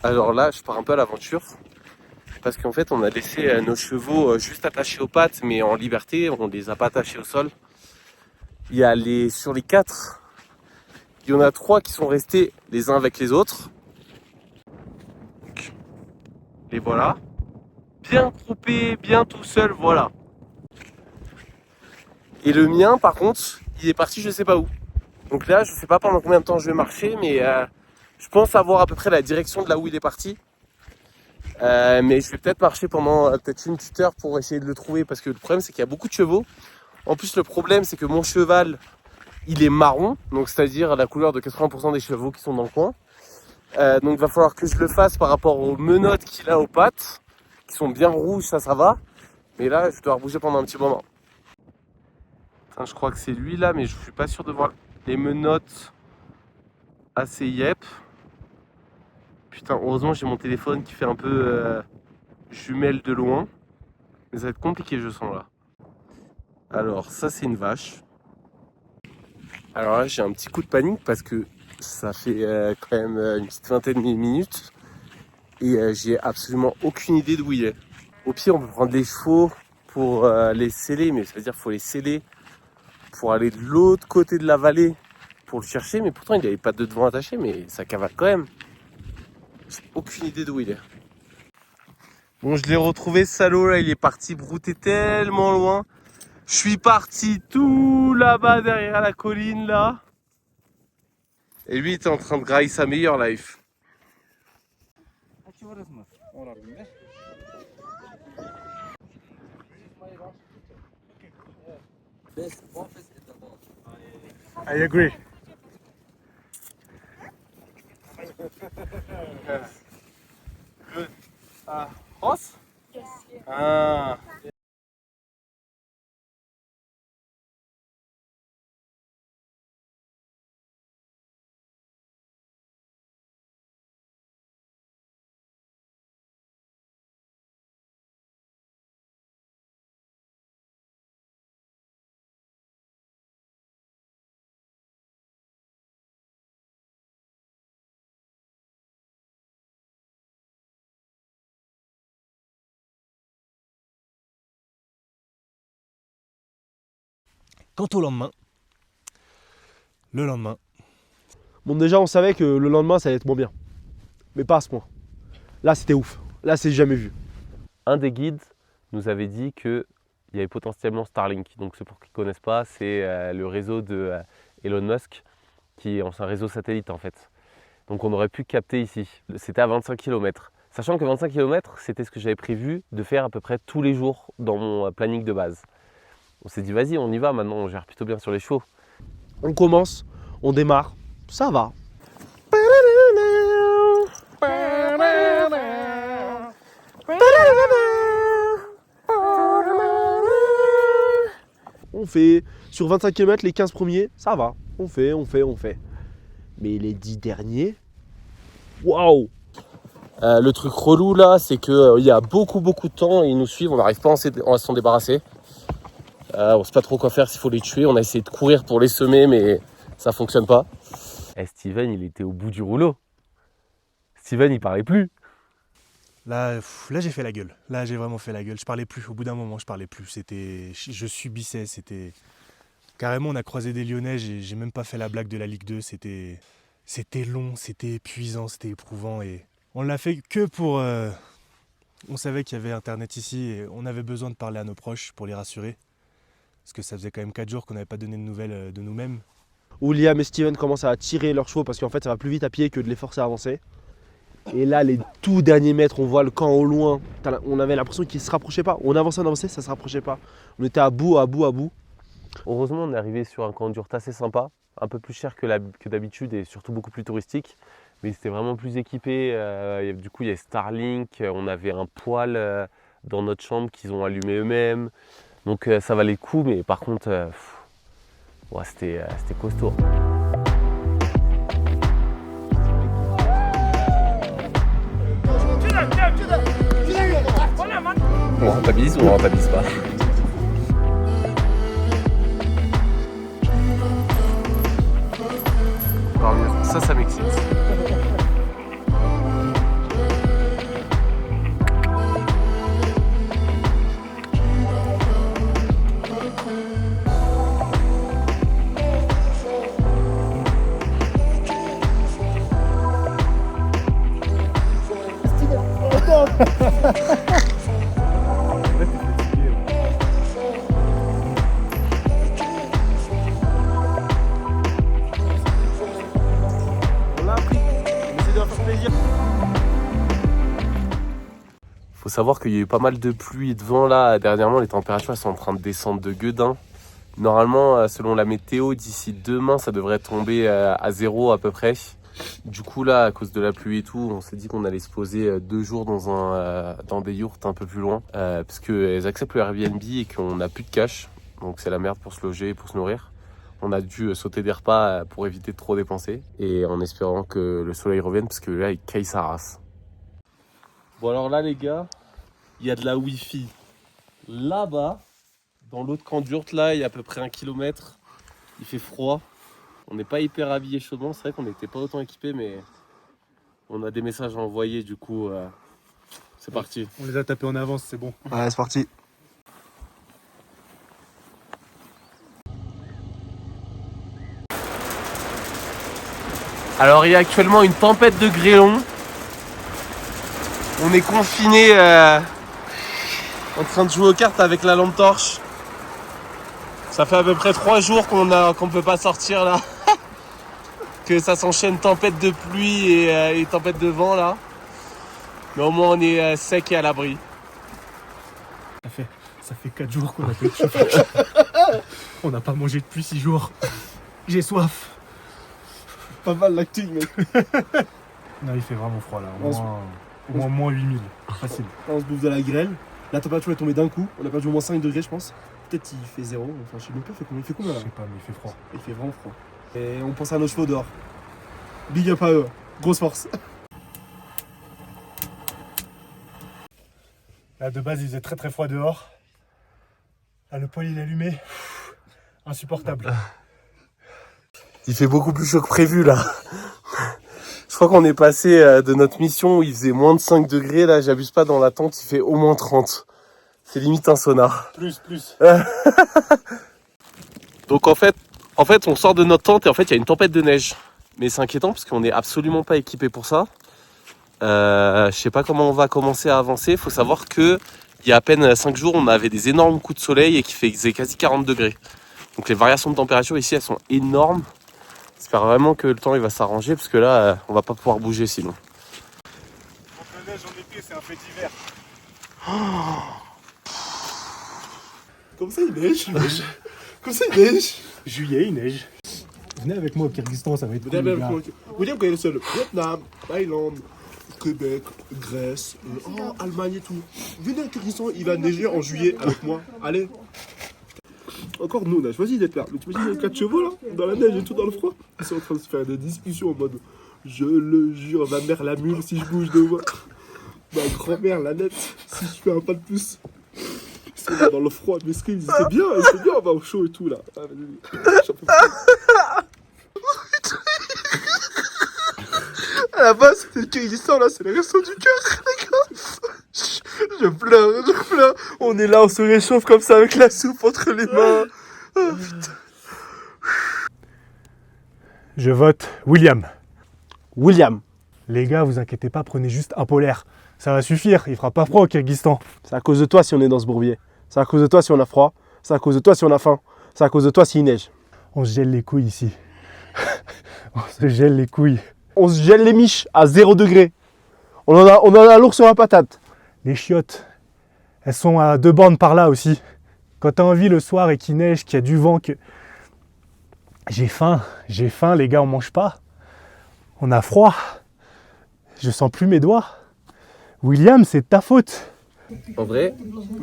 Speaker 1: Alors là, je pars un peu à l'aventure. Parce qu'en fait, on a laissé nos chevaux juste attachés aux pattes, mais en liberté, on les a pas attachés au sol. Il y a sur les 4, il y en a 3 qui sont restés les uns avec les autres. Et voilà. Bien groupés, bien tout seul, voilà. Et le mien, par contre, il est parti je sais pas où. Donc là, je sais pas pendant combien de temps je vais marcher, mais je pense avoir à peu près la direction de là où il est parti. Mais je vais peut-être marcher pendant peut-être une petite heure pour essayer de le trouver, parce que le problème c'est qu'il y a beaucoup de chevaux. En plus, le problème c'est que mon cheval, il est marron, donc c'est-à-dire la couleur de 80% des chevaux qui sont dans le coin. Donc il va falloir que je le fasse par rapport aux menottes qu'il a aux pattes, qui sont bien rouges, ça va. Mais là, je dois bouger pendant un petit moment. Enfin, je crois que c'est lui là, mais je suis pas sûr de voir les menottes assez yep. Putain, heureusement j'ai mon téléphone qui fait un peu jumelle de loin. Mais ça va être compliqué, je sens là. Alors ça c'est une vache. Alors là j'ai un petit coup de panique parce que ça fait quand même une petite vingtaine de minutes. Et j'ai absolument aucune idée d'où il est. Au pire on peut prendre les chevaux pour les sceller, mais ça veut dire qu'il faut les sceller pour aller de l'autre côté de la vallée pour le chercher. Mais pourtant il n'avait pas de devant attaché, mais ça cavale quand même. J'ai aucune idée d'où il est. Bon, je l'ai retrouvé, ce salaud là, il est parti brouter tellement loin. Je suis parti tout là-bas derrière la colline là. Et lui il était en train de grailler sa meilleure life.
Speaker 8: I agree.
Speaker 1: Good. Horse? Yes. Ah.
Speaker 8: Quant au lendemain,
Speaker 3: Bon, déjà, on savait que le lendemain, ça allait être moins bien. Mais pas à ce point. Là, c'était ouf. Là, c'est jamais vu.
Speaker 1: Un des guides nous avait dit qu'il y avait potentiellement Starlink. Donc, ceux pour qui ne connaissent pas, c'est le réseau de Elon Musk, qui est un réseau satellite en fait. Donc, on aurait pu capter ici. C'était à 25 km. Sachant que 25 km, c'était ce que j'avais prévu de faire à peu près tous les jours dans mon planning de base. On s'est dit, vas-y, on y va, maintenant on gère plutôt bien sur les chevaux.
Speaker 3: On commence, on démarre, ça va. on fait. Sur 25 km, les 15 premiers, ça va. On fait. Mais les 10 derniers, waouh!
Speaker 1: Le truc relou là, c'est que il y a beaucoup de temps, ils nous suivent, on n'arrive pas à s'en débarrasser. On sait pas trop quoi faire, s'il faut les tuer. On a essayé de courir pour les semer, mais ça fonctionne pas. Et Steven, il était au bout du rouleau. Steven, il parlait plus.
Speaker 2: Là, j'ai fait la gueule. Là, j'ai vraiment fait la gueule. Je parlais plus. Au bout d'un moment, je parlais plus. Je subissais. C'était carrément, on a croisé des Lyonnais. J'ai même pas fait la blague de la Ligue 2. C'était long, c'était épuisant, c'était éprouvant. Et on l'a fait que pour. On savait qu'il y avait Internet ici et on avait besoin de parler à nos proches pour les rassurer. Parce que ça faisait quand même 4 jours qu'on n'avait pas donné de nouvelles de nous-mêmes.
Speaker 3: Liam et Steven commencent à tirer leurs chevaux parce qu'en fait ça va plus vite à pied que de les forcer à avancer. Et là, les tout derniers mètres, on voit le camp au loin. On avait l'impression qu'ils ne se rapprochaient pas. On avançait, ça ne se rapprochait pas. On était à bout.
Speaker 1: Heureusement, on est arrivé sur un camp d'yurts assez sympa, un peu plus cher que d'habitude et surtout beaucoup plus touristique. Mais c'était vraiment plus équipé. Du coup, il y a Starlink, on avait un poêle dans notre chambre qu'ils ont allumé eux-mêmes. Donc ça valait le coup, mais par contre, c'était costaud. On rentabilise ou on rentabilise pas? Ça m'excite. Faut savoir qu'il y a eu pas mal de pluie et de vent là. Dernièrement, les températures elles sont en train de descendre de gueudin. Normalement, selon la météo, d'ici demain, ça devrait tomber à 0 à peu près. Du coup là, à cause de la pluie et tout, on s'est dit qu'on allait se poser 2 jours dans des yurts un peu plus loin. Parce qu'elles acceptent le Airbnb et qu'on n'a plus de cash. Donc c'est la merde pour se loger et pour se nourrir. On a dû sauter des repas pour éviter de trop dépenser. Et en espérant que le soleil revienne parce que là, il caille sa race. Bon alors là les gars, il y a de la Wi-Fi là-bas. Dans l'autre camp d'yurts là, il y a à peu près 1 kilomètre. Il fait froid. On n'est pas hyper habillé chaudement. C'est vrai qu'on n'était pas autant équipé, mais on a des messages à envoyer. Du coup, c'est parti.
Speaker 8: On les a tapés en avance, c'est bon.
Speaker 4: Ouais, c'est parti.
Speaker 1: Alors il y a actuellement une tempête de grêlons. On est confinés en train de jouer aux cartes avec la lampe torche. Ça fait à peu près 3 jours qu'on peut pas sortir là. Que ça s'enchaîne tempête de pluie et tempête de vent là. Mais au moins on est sec et à l'abri.
Speaker 8: Ça fait 4 jours qu'on a fait le chauffage. On n'a pas mangé depuis 6 jours. J'ai soif.
Speaker 3: Pas mal l'acting, mec.
Speaker 8: Non, il fait vraiment froid là. Au moins 8000. Facile.
Speaker 3: Là, on se bouffe de la grêle. La température est tombée d'un coup. On a perdu au moins 5 degrés, je pense. Peut-être il fait 0. Enfin, je sais même pas, il fait combien là?
Speaker 8: Je sais pas, mais il fait froid.
Speaker 3: Il fait vraiment froid. Et on pense à nos chevaux dehors. Big up à eux. Grosse force.
Speaker 8: Là, de base, il faisait très froid dehors. Là, le poêle il est allumé. Insupportable.
Speaker 1: Il fait beaucoup plus chaud que prévu là. Je crois qu'on est passé de notre mission où il faisait moins de 5 degrés. Là, j'abuse pas, dans la tente, il fait au moins 30. C'est limite un sauna.
Speaker 8: Plus.
Speaker 1: Donc en fait, on sort de notre tente et en fait, il y a une tempête de neige. Mais c'est inquiétant parce qu'on n'est absolument pas équipé pour ça. Je sais pas comment on va commencer à avancer. Il faut savoir que il y a à peine 5 jours, on avait des énormes coups de soleil et qui faisait quasi 40 degrés. Donc les variations de température ici, elles sont énormes. J'espère vraiment que le temps il va s'arranger parce que là, on va pas pouvoir bouger sinon.
Speaker 8: Donc la neige en été, c'est un fait divers.
Speaker 3: Comme ça, il neige. Comme ça, il neige.
Speaker 8: Juillet, il neige. Venez avec moi au Kyrgyzstan, ça va être cool, les gars.
Speaker 3: Vous dire qu'on est seul. Vietnam, Thaïlande, Québec, Grèce, Allemagne et tout. Venez au Kyrgyzstan, il va neiger en juillet avec moi. Allez.
Speaker 9: encore nous, on a choisi d'être là. Mais tu imagines les 4 chevaux là, dans la neige et tout, dans le froid. Ils sont en train de se faire des discussions en mode je le jure, ma mère la mule si je bouge de moi. Ma grand-mère la nette si je fais un pas de plus. Ils sont là dans le froid, mais c'est bien, on va au chaud et tout là. Ah, vas-y. J'en peux plus. À la base, c'était le Kyrgyzstan, là, c'est le resto du cœur, les gars. Je pleure. On est là, on se réchauffe comme ça avec la soupe entre les mains. Oh, putain.
Speaker 2: Je vote William.
Speaker 3: William.
Speaker 2: Les gars, vous inquiétez pas, prenez juste un polaire. Ça va suffire, il fera pas froid au Kyrgyzstan.
Speaker 3: C'est à cause de toi si on est dans ce bourbier. C'est à cause de toi si on a froid. C'est à cause de toi si on a faim. C'est à cause de toi s'il neige.
Speaker 2: On se gèle les couilles ici. On se gèle les couilles.
Speaker 3: On se gèle les miches à 0 degré. On en a lourd sur la patate.
Speaker 2: Les chiottes, elles sont à 2 bandes par là aussi. Quand t'as envie le soir et qu'il neige, qu'il y a du vent, que... J'ai faim, les gars, on mange pas. On a froid. Je sens plus mes doigts. William, c'est de ta faute.
Speaker 1: En vrai,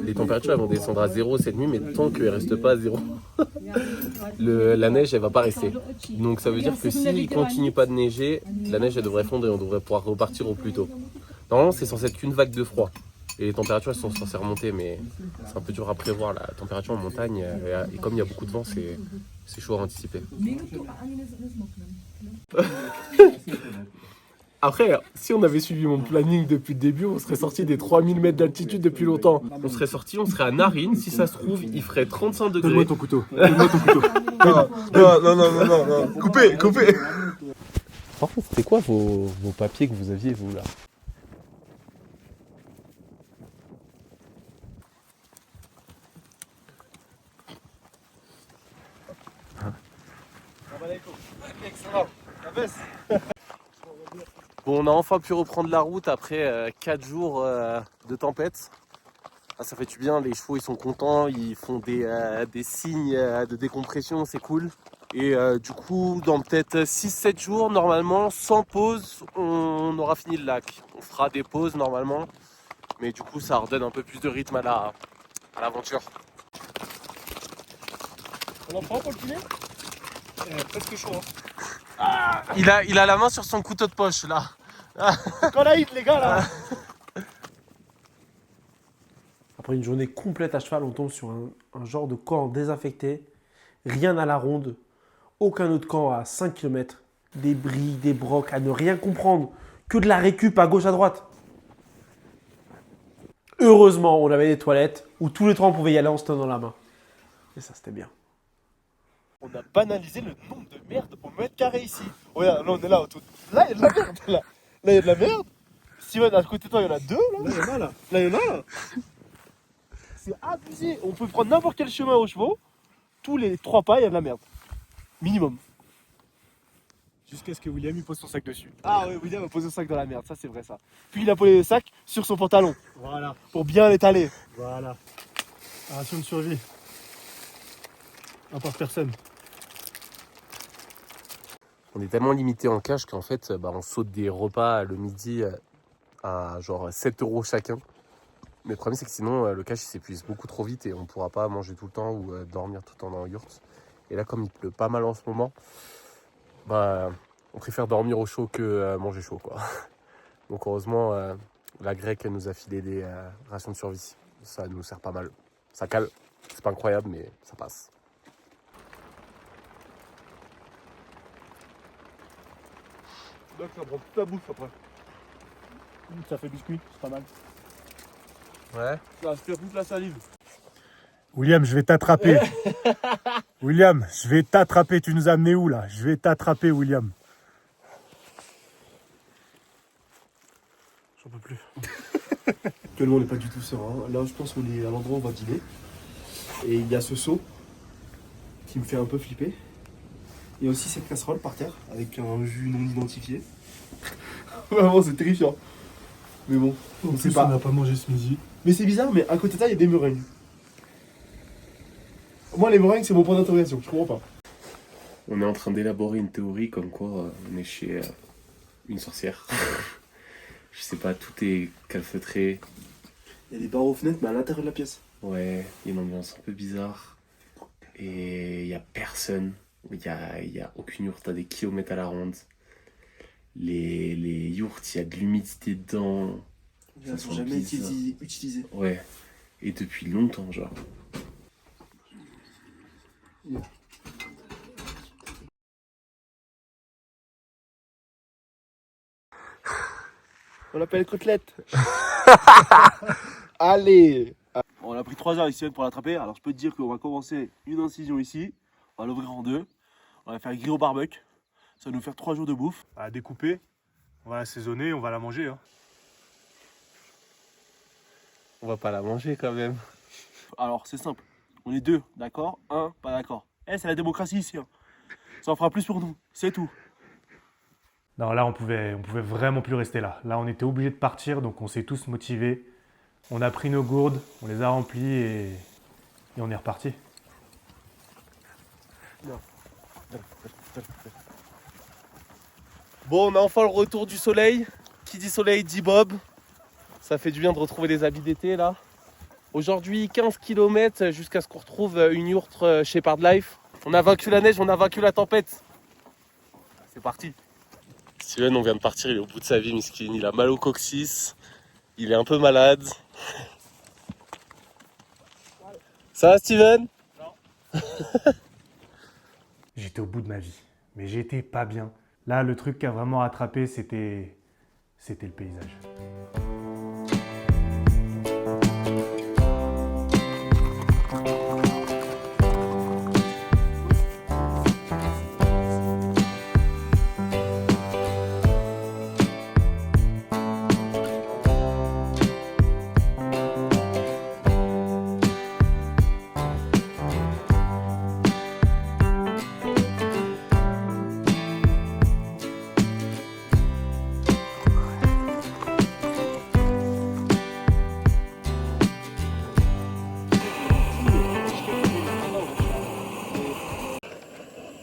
Speaker 1: les températures elles vont descendre à 0 cette nuit, mais tant qu'elles ne restent pas à 0, la neige elle va pas rester. Donc ça veut dire que s'il ne continue pas de neiger, la neige elle devrait fondre et on devrait pouvoir repartir au plus tôt. Normalement c'est censé être qu'une vague de froid et les températures elles sont censées remonter, mais c'est un peu dur à prévoir. La température en montagne et comme il y a beaucoup de vent, c'est chaud à anticiper. Après, si on avait suivi mon planning depuis le début, on serait sorti des 3000 mètres d'altitude depuis longtemps. On serait à Naryn, si ça se trouve, il ferait 35 degrés.
Speaker 9: Donne-moi ton couteau. Non. Coupez.
Speaker 1: Par contre, c'était quoi vos papiers que vous aviez, vous, là? Bon, on a enfin pu reprendre la route après 4 jours de tempête. Ah, ça fait du bien, les chevaux ils sont contents, ils font des signes de décompression, c'est cool. Et du coup, dans peut-être 6-7 jours, normalement, sans pause, on aura fini le lac. On fera des pauses normalement, mais du coup, ça redonne un peu plus de rythme à l'aventure.
Speaker 8: On en prend pour le filet presque chaud.
Speaker 1: Il a la main sur son couteau de poche là.
Speaker 8: Quand la hit, les gars là.
Speaker 3: Après une journée complète à cheval, on tombe sur un genre de camp désaffecté. Rien à la ronde. Aucun autre camp à 5 km. Des bris, des brocs, à ne rien comprendre. Que de la récup à gauche, à droite. Heureusement, on avait des toilettes où tous les trois on pouvait y aller en se tenant la main. Et ça, c'était bien.
Speaker 8: On a banalisé le nombre de merde au mètre carré ici. Regarde, là on est là autour. Là il y a de la merde. Là il y a de la merde. Steven, à côté de toi il y en a 2 là. Là il y en a là. Là il y en a là. C'est abusé. On peut prendre n'importe quel chemin aux chevaux. Tous les 3 pas il y a de la merde. Minimum. Jusqu'à ce que William il pose son sac dessus. Ah oui, William a posé son sac dans la merde, ça c'est vrai ça. Puis il a posé le sac sur son pantalon. Voilà. Pour bien l'étaler. Voilà. Ration de survie. Un par personne.
Speaker 1: On est tellement limité en cash qu'en fait, on saute des repas le midi à genre 7 € chacun. Mais le problème, c'est que sinon, le cash il s'épuise beaucoup trop vite et on ne pourra pas manger tout le temps ou dormir tout le temps dans le yurt. Et là, comme il pleut pas mal en ce moment, on préfère dormir au chaud que manger chaud, quoi. Donc heureusement, la grecque nous a filé des rations de survie. Ça nous sert pas mal. Ça cale. C'est pas incroyable, mais ça passe.
Speaker 8: Donc ça prend toute la bouffe après. Ça fait biscuit, c'est pas mal.
Speaker 1: Ouais.
Speaker 8: Ça aspire toute la salive.
Speaker 2: William, je vais t'attraper. William, je vais t'attraper. Tu nous as amené où là? Je vais t'attraper, William.
Speaker 9: J'en peux plus. Actuellement on n'est pas du tout serein. Là je pense qu'on est à l'endroit où on va dîner. Et il y a ce seau qui me fait un peu flipper. Il y a aussi cette casserole par terre avec un jus non identifié. Vraiment c'est terrifiant. Mais bon, on sait pas.
Speaker 8: On n'a pas mangé ce midi.
Speaker 9: Mais c'est bizarre, mais à côté de ça il y a des meringues. Moi les meringues c'est mon point d'interrogation, je comprends pas.
Speaker 1: On est en train d'élaborer une théorie comme quoi on est chez une sorcière. Je sais pas, tout est calfeutré.
Speaker 9: Il y a des barreaux aux fenêtres mais à l'intérieur de la pièce.
Speaker 1: Ouais, il y a une ambiance un peu bizarre.
Speaker 10: Et il n'y a personne. Il y a aucune yourte à des kilomètres à la ronde. Les yourtes, il y a de l'humidité dedans.
Speaker 3: Ils ne sont jamais utilisés.
Speaker 10: Ouais. Et depuis longtemps, genre.
Speaker 3: On l'appelle côtelette. Allez. On a pris 3 heures ici pour l'attraper. Alors je peux te dire qu'on va commencer une incision ici. On va l'ouvrir en 2. On va faire griller au barbecue. Ça va nous faire 3 jours de bouffe.
Speaker 2: À découper, on va l'assaisonner, on va la manger. Hein.
Speaker 1: On va pas la manger quand même.
Speaker 3: Alors c'est simple. On est 2, d'accord? 1, pas d'accord. C'est la démocratie ici. Hein. Ça en fera plus pour nous. C'est tout.
Speaker 2: Non, là, on pouvait vraiment plus rester là. Là, on était obligé de partir, donc on s'est tous motivés. On a pris nos gourdes, on les a remplies et on est reparti.
Speaker 1: Bon, on a enfin le retour du soleil. Qui dit soleil dit Bob. Ça fait du bien de retrouver les habits d'été là. Aujourd'hui 15 km jusqu'à ce qu'on retrouve une yourte chez Pardlife. On a vaincu la neige, on a vaincu la tempête. C'est parti. Steven, on vient de partir, il est au bout de sa vie, miskin. Il a mal au coccyx, il est un peu malade. Ça va Steven?
Speaker 2: Non. J'étais au bout de ma vie, mais j'étais pas bien. Là, le truc qui a vraiment rattrapé, c'était le paysage.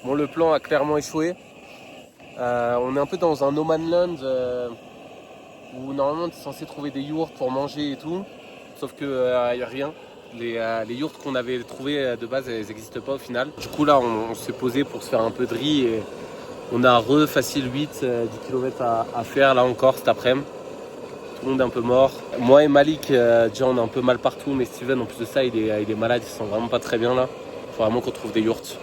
Speaker 1: Bon, le plan a clairement échoué. On est un peu dans un no man's land où normalement tu es censé trouver des yourtes pour manger et tout. Sauf qu'il n'y a rien. Les yourtes qu'on avait trouvées de base, elles n'existent pas au final. Du coup là, on s'est posé pour se faire un peu de riz et on a facile 10 km à faire là encore cet après-midi. Tout le monde est un peu mort. Moi et Malik, déjà on a un peu mal partout, mais Steven en plus de ça, il est malade, il se sent vraiment pas très bien là. Il faut vraiment qu'on trouve des yourtes.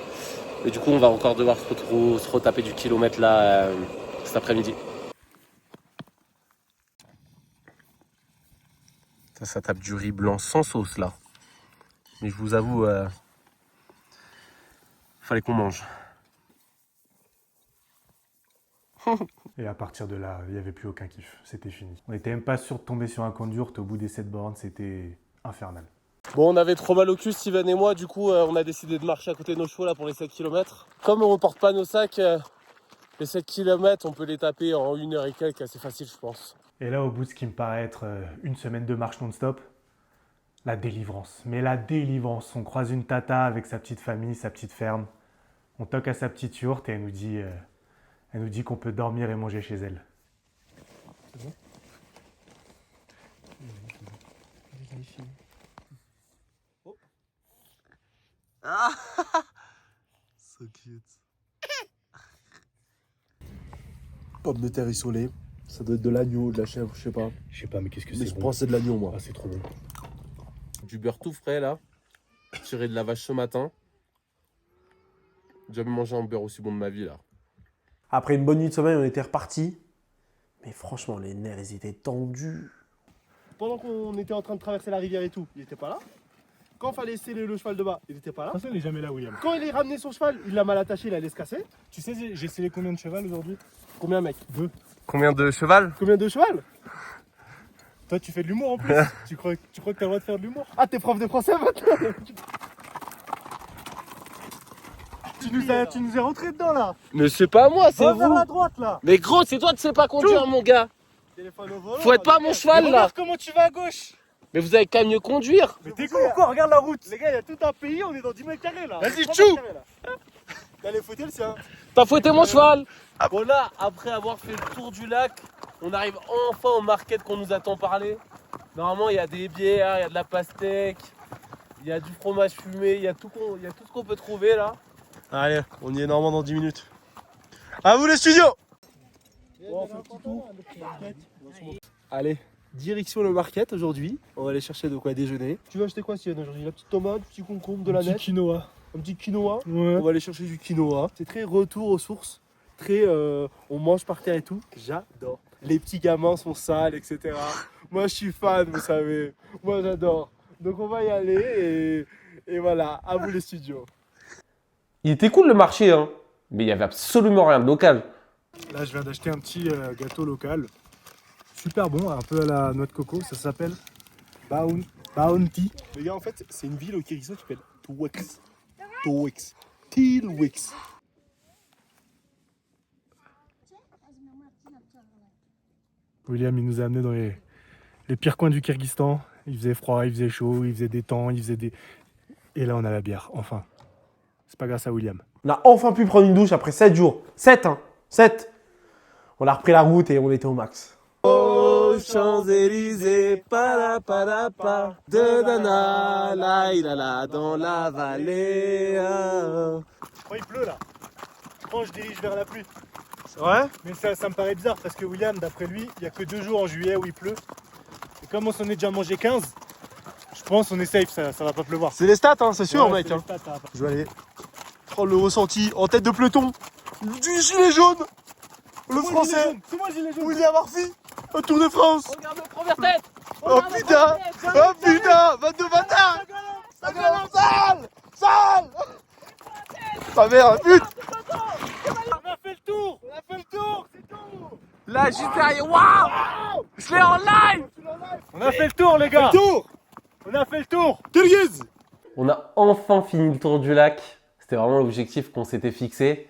Speaker 1: Et du coup, on va encore devoir se retaper du kilomètre là cet après-midi. Ça tape du riz blanc sans sauce là. Mais je vous avoue, fallait qu'on mange.
Speaker 2: Et à partir de là, il n'y avait plus aucun kiff. C'était fini. On n'était même pas sûr de tomber sur un camp de yourte au bout des 7 bornes. C'était infernal.
Speaker 1: Bon, on avait trop mal au cul, Steven et moi, du coup on a décidé de marcher à côté de nos chevaux là pour les 7 km. Comme on ne porte pas nos sacs, les 7 km on peut les taper en 1 heure et quelques, assez facile je pense.
Speaker 2: Et là, au bout de ce qui me paraît être une semaine de marche non-stop, la délivrance. Mais la délivrance, on croise une tata avec sa petite famille, sa petite ferme. On toque à sa petite yourte et elle nous dit qu'on peut dormir et manger chez elle.
Speaker 9: C'est bon?
Speaker 1: Ah
Speaker 9: So cute. Pomme de terre isolée. Ça doit être de l'agneau, de la chèvre, je sais pas.
Speaker 2: Je sais pas, mais qu'est-ce que
Speaker 9: Mais
Speaker 2: c'est
Speaker 9: je
Speaker 2: bon.
Speaker 9: pense que c'est de l'agneau, moi.
Speaker 2: Ah, c'est trop bon.
Speaker 1: Du beurre tout frais là, tiré de la vache ce matin. J'ai jamais mangé un beurre aussi bon de ma vie là.
Speaker 3: Après une bonne nuit de sommeil, on était repartis. Mais franchement, les nerfs, ils étaient tendus.
Speaker 9: Pendant qu'on était en train de traverser la rivière et tout, il était pas là. Quand il fallait sceller le cheval de bas, il était pas là.
Speaker 8: Ça, il est jamais là, William.
Speaker 9: Quand il est ramené son cheval, il l'a mal attaché, il allait se casser.
Speaker 8: Tu sais, j'ai scellé combien de cheval aujourd'hui?
Speaker 9: Combien, mec?
Speaker 8: 2.
Speaker 1: Combien de cheval?
Speaker 9: Combien de cheval?
Speaker 8: Toi, tu fais de l'humour en plus. tu crois que t'as le droit de faire de l'humour?
Speaker 9: Ah, t'es prof de français maintenant?
Speaker 8: Tu nous es rentré dedans là.
Speaker 1: Mais c'est pas moi, c'est
Speaker 8: Va vers
Speaker 1: vous.
Speaker 8: la droite là.
Speaker 1: Mais gros, c'est toi qui sais pas conduire mon gars.
Speaker 9: Téléphone au volant.
Speaker 1: Faut être pas mon cheval là.
Speaker 8: Regarde comment tu vas à gauche.
Speaker 1: Mais vous avez qu'à mieux conduire.
Speaker 8: Mais t'es con ou quoi? Regarde la route.
Speaker 9: Les gars, il y a tout un pays, on est dans 10 mètres carrés là.
Speaker 8: Vas-y,
Speaker 9: 3
Speaker 8: tchou.
Speaker 9: mètres carrés, là. T'allais fouetter le sien.
Speaker 1: T'as fouetté mon cheval. Bon là, après avoir fait le tour du lac, on arrive enfin au market qu'on nous attend parler. Normalement, il y a des bières, il y a de la pastèque, il
Speaker 3: Il y a du fromage fumé, il y a tout ce qu'on peut trouver là. Allez, on y est normalement dans 10 minutes. À vous les studios. Bon, on fait un petit tour. Allez, direction le market aujourd'hui. On va aller chercher de quoi déjeuner. Tu vas acheter quoi, Sienne, aujourd'hui? La petite tomate, petit concombre, de la neige.
Speaker 8: quinoa.
Speaker 3: Un petit quinoa.
Speaker 8: Ouais.
Speaker 3: On va aller chercher du quinoa. C'est très retour aux sources. Très, on mange par terre et tout. J'adore. Les petits gamins sont sales, etc. Moi, je suis fan, vous savez. Moi, j'adore. Donc, on va y aller et voilà. À vous les studios.
Speaker 1: Il était cool le marché, hein. Mais il y avait absolument rien de local.
Speaker 8: Là, je viens d'acheter un petit gâteau local. Super bon, un peu à la noix de coco. Ça s'appelle Bounty. Les gars, en fait, c'est une ville au Kyrgyzstan qui s'appelle Twix. Tilwix. William, il nous a amenés dans les pires coins du Kyrgyzstan. Il faisait froid, il faisait chaud, il faisait des temps, il faisait des... Et là, on a la bière, enfin. C'est pas grâce à William.
Speaker 3: On a enfin pu prendre une douche après 7 jours. 7, hein. 7. On a repris la route et on était au max. Oh, Champs-Élysées, para, de Dana, là, il a là, dans la vallée.
Speaker 8: Oh, il pleut là. Je pense que je dirige vers la pluie.
Speaker 3: C'est vrai?
Speaker 8: Mais ça me paraît bizarre parce que William, d'après lui, il n'y a que 2 jours en juillet où il pleut. Et comme on s'en est déjà mangé 15, je pense qu'on est safe, ça va pas pleuvoir.
Speaker 3: C'est les stats, hein, c'est sûr,
Speaker 8: Ouais,
Speaker 3: mec.
Speaker 8: c'est
Speaker 3: Hein.
Speaker 8: les stats, ça va pas.
Speaker 3: Je vais aller prendre le ressenti en tête de peloton du gilet jaune. Le français,
Speaker 8: C'est moi, gilet jaune.
Speaker 3: William Murphy, au Tour de France.
Speaker 5: Regarde le première tête.
Speaker 3: Oh putain, 22 bâtards. Ça commence sale. Sa mère, pute.
Speaker 8: On a fait le tour, c'est tout.
Speaker 3: Là, juste derrière, waouh. Je l'ai en live.
Speaker 8: On a fait le tour, les gars. On a fait le tour.
Speaker 3: Kyrgyz.
Speaker 1: On a enfin fini le tour du lac. C'était vraiment l'objectif qu'on s'était fixé.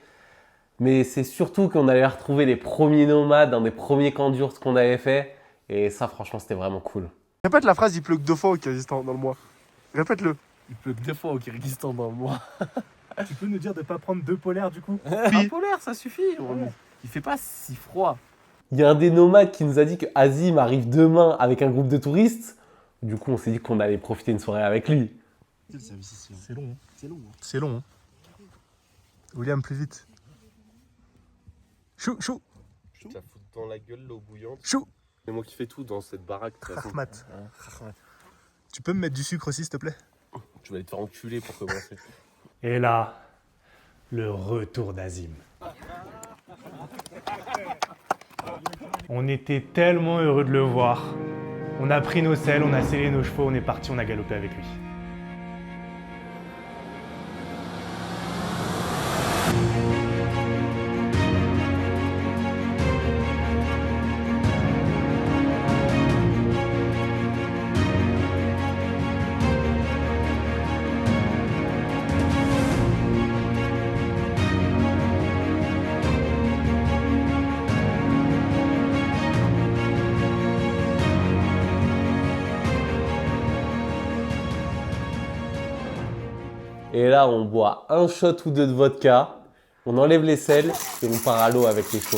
Speaker 1: Mais c'est surtout qu'on allait retrouver les premiers nomades, un des premiers camps d'ours qu'on avait fait. Et ça, franchement, c'était vraiment cool.
Speaker 3: Répète la phrase, il pleut que 2 fois au Kyrgyzstan dans le mois. Répète-le.
Speaker 10: Il pleut que 2 fois au Kyrgyzstan dans le mois.
Speaker 8: Tu peux nous dire de pas prendre 2 polaires du coup?
Speaker 10: Un polaire, ça suffit. Il fait pas si froid.
Speaker 1: Il y a un des nomades qui nous a dit que Azim arrive demain avec un groupe de touristes. Du coup, on s'est dit qu'on allait profiter une soirée avec lui.
Speaker 8: C'est long.
Speaker 9: C'est long. William, plus vite. Chou.
Speaker 10: Ça fout dans la gueule l'eau bouillante.
Speaker 9: Chou.
Speaker 10: C'est moi qui fais tout dans cette baraque. de toute façon.
Speaker 9: Rahmat. Tu peux me mettre du sucre aussi, s'il te plaît?
Speaker 10: Tu vas aller te faire enculer pour commencer.
Speaker 2: Et là, le retour d'Azim. On était tellement heureux de le voir. On a pris nos selles, on a scellé nos chevaux, on est parti, on a galopé avec lui.
Speaker 1: Et là, on boit un shot ou 2 de vodka, on enlève les selles et on part à l'eau avec les chevaux.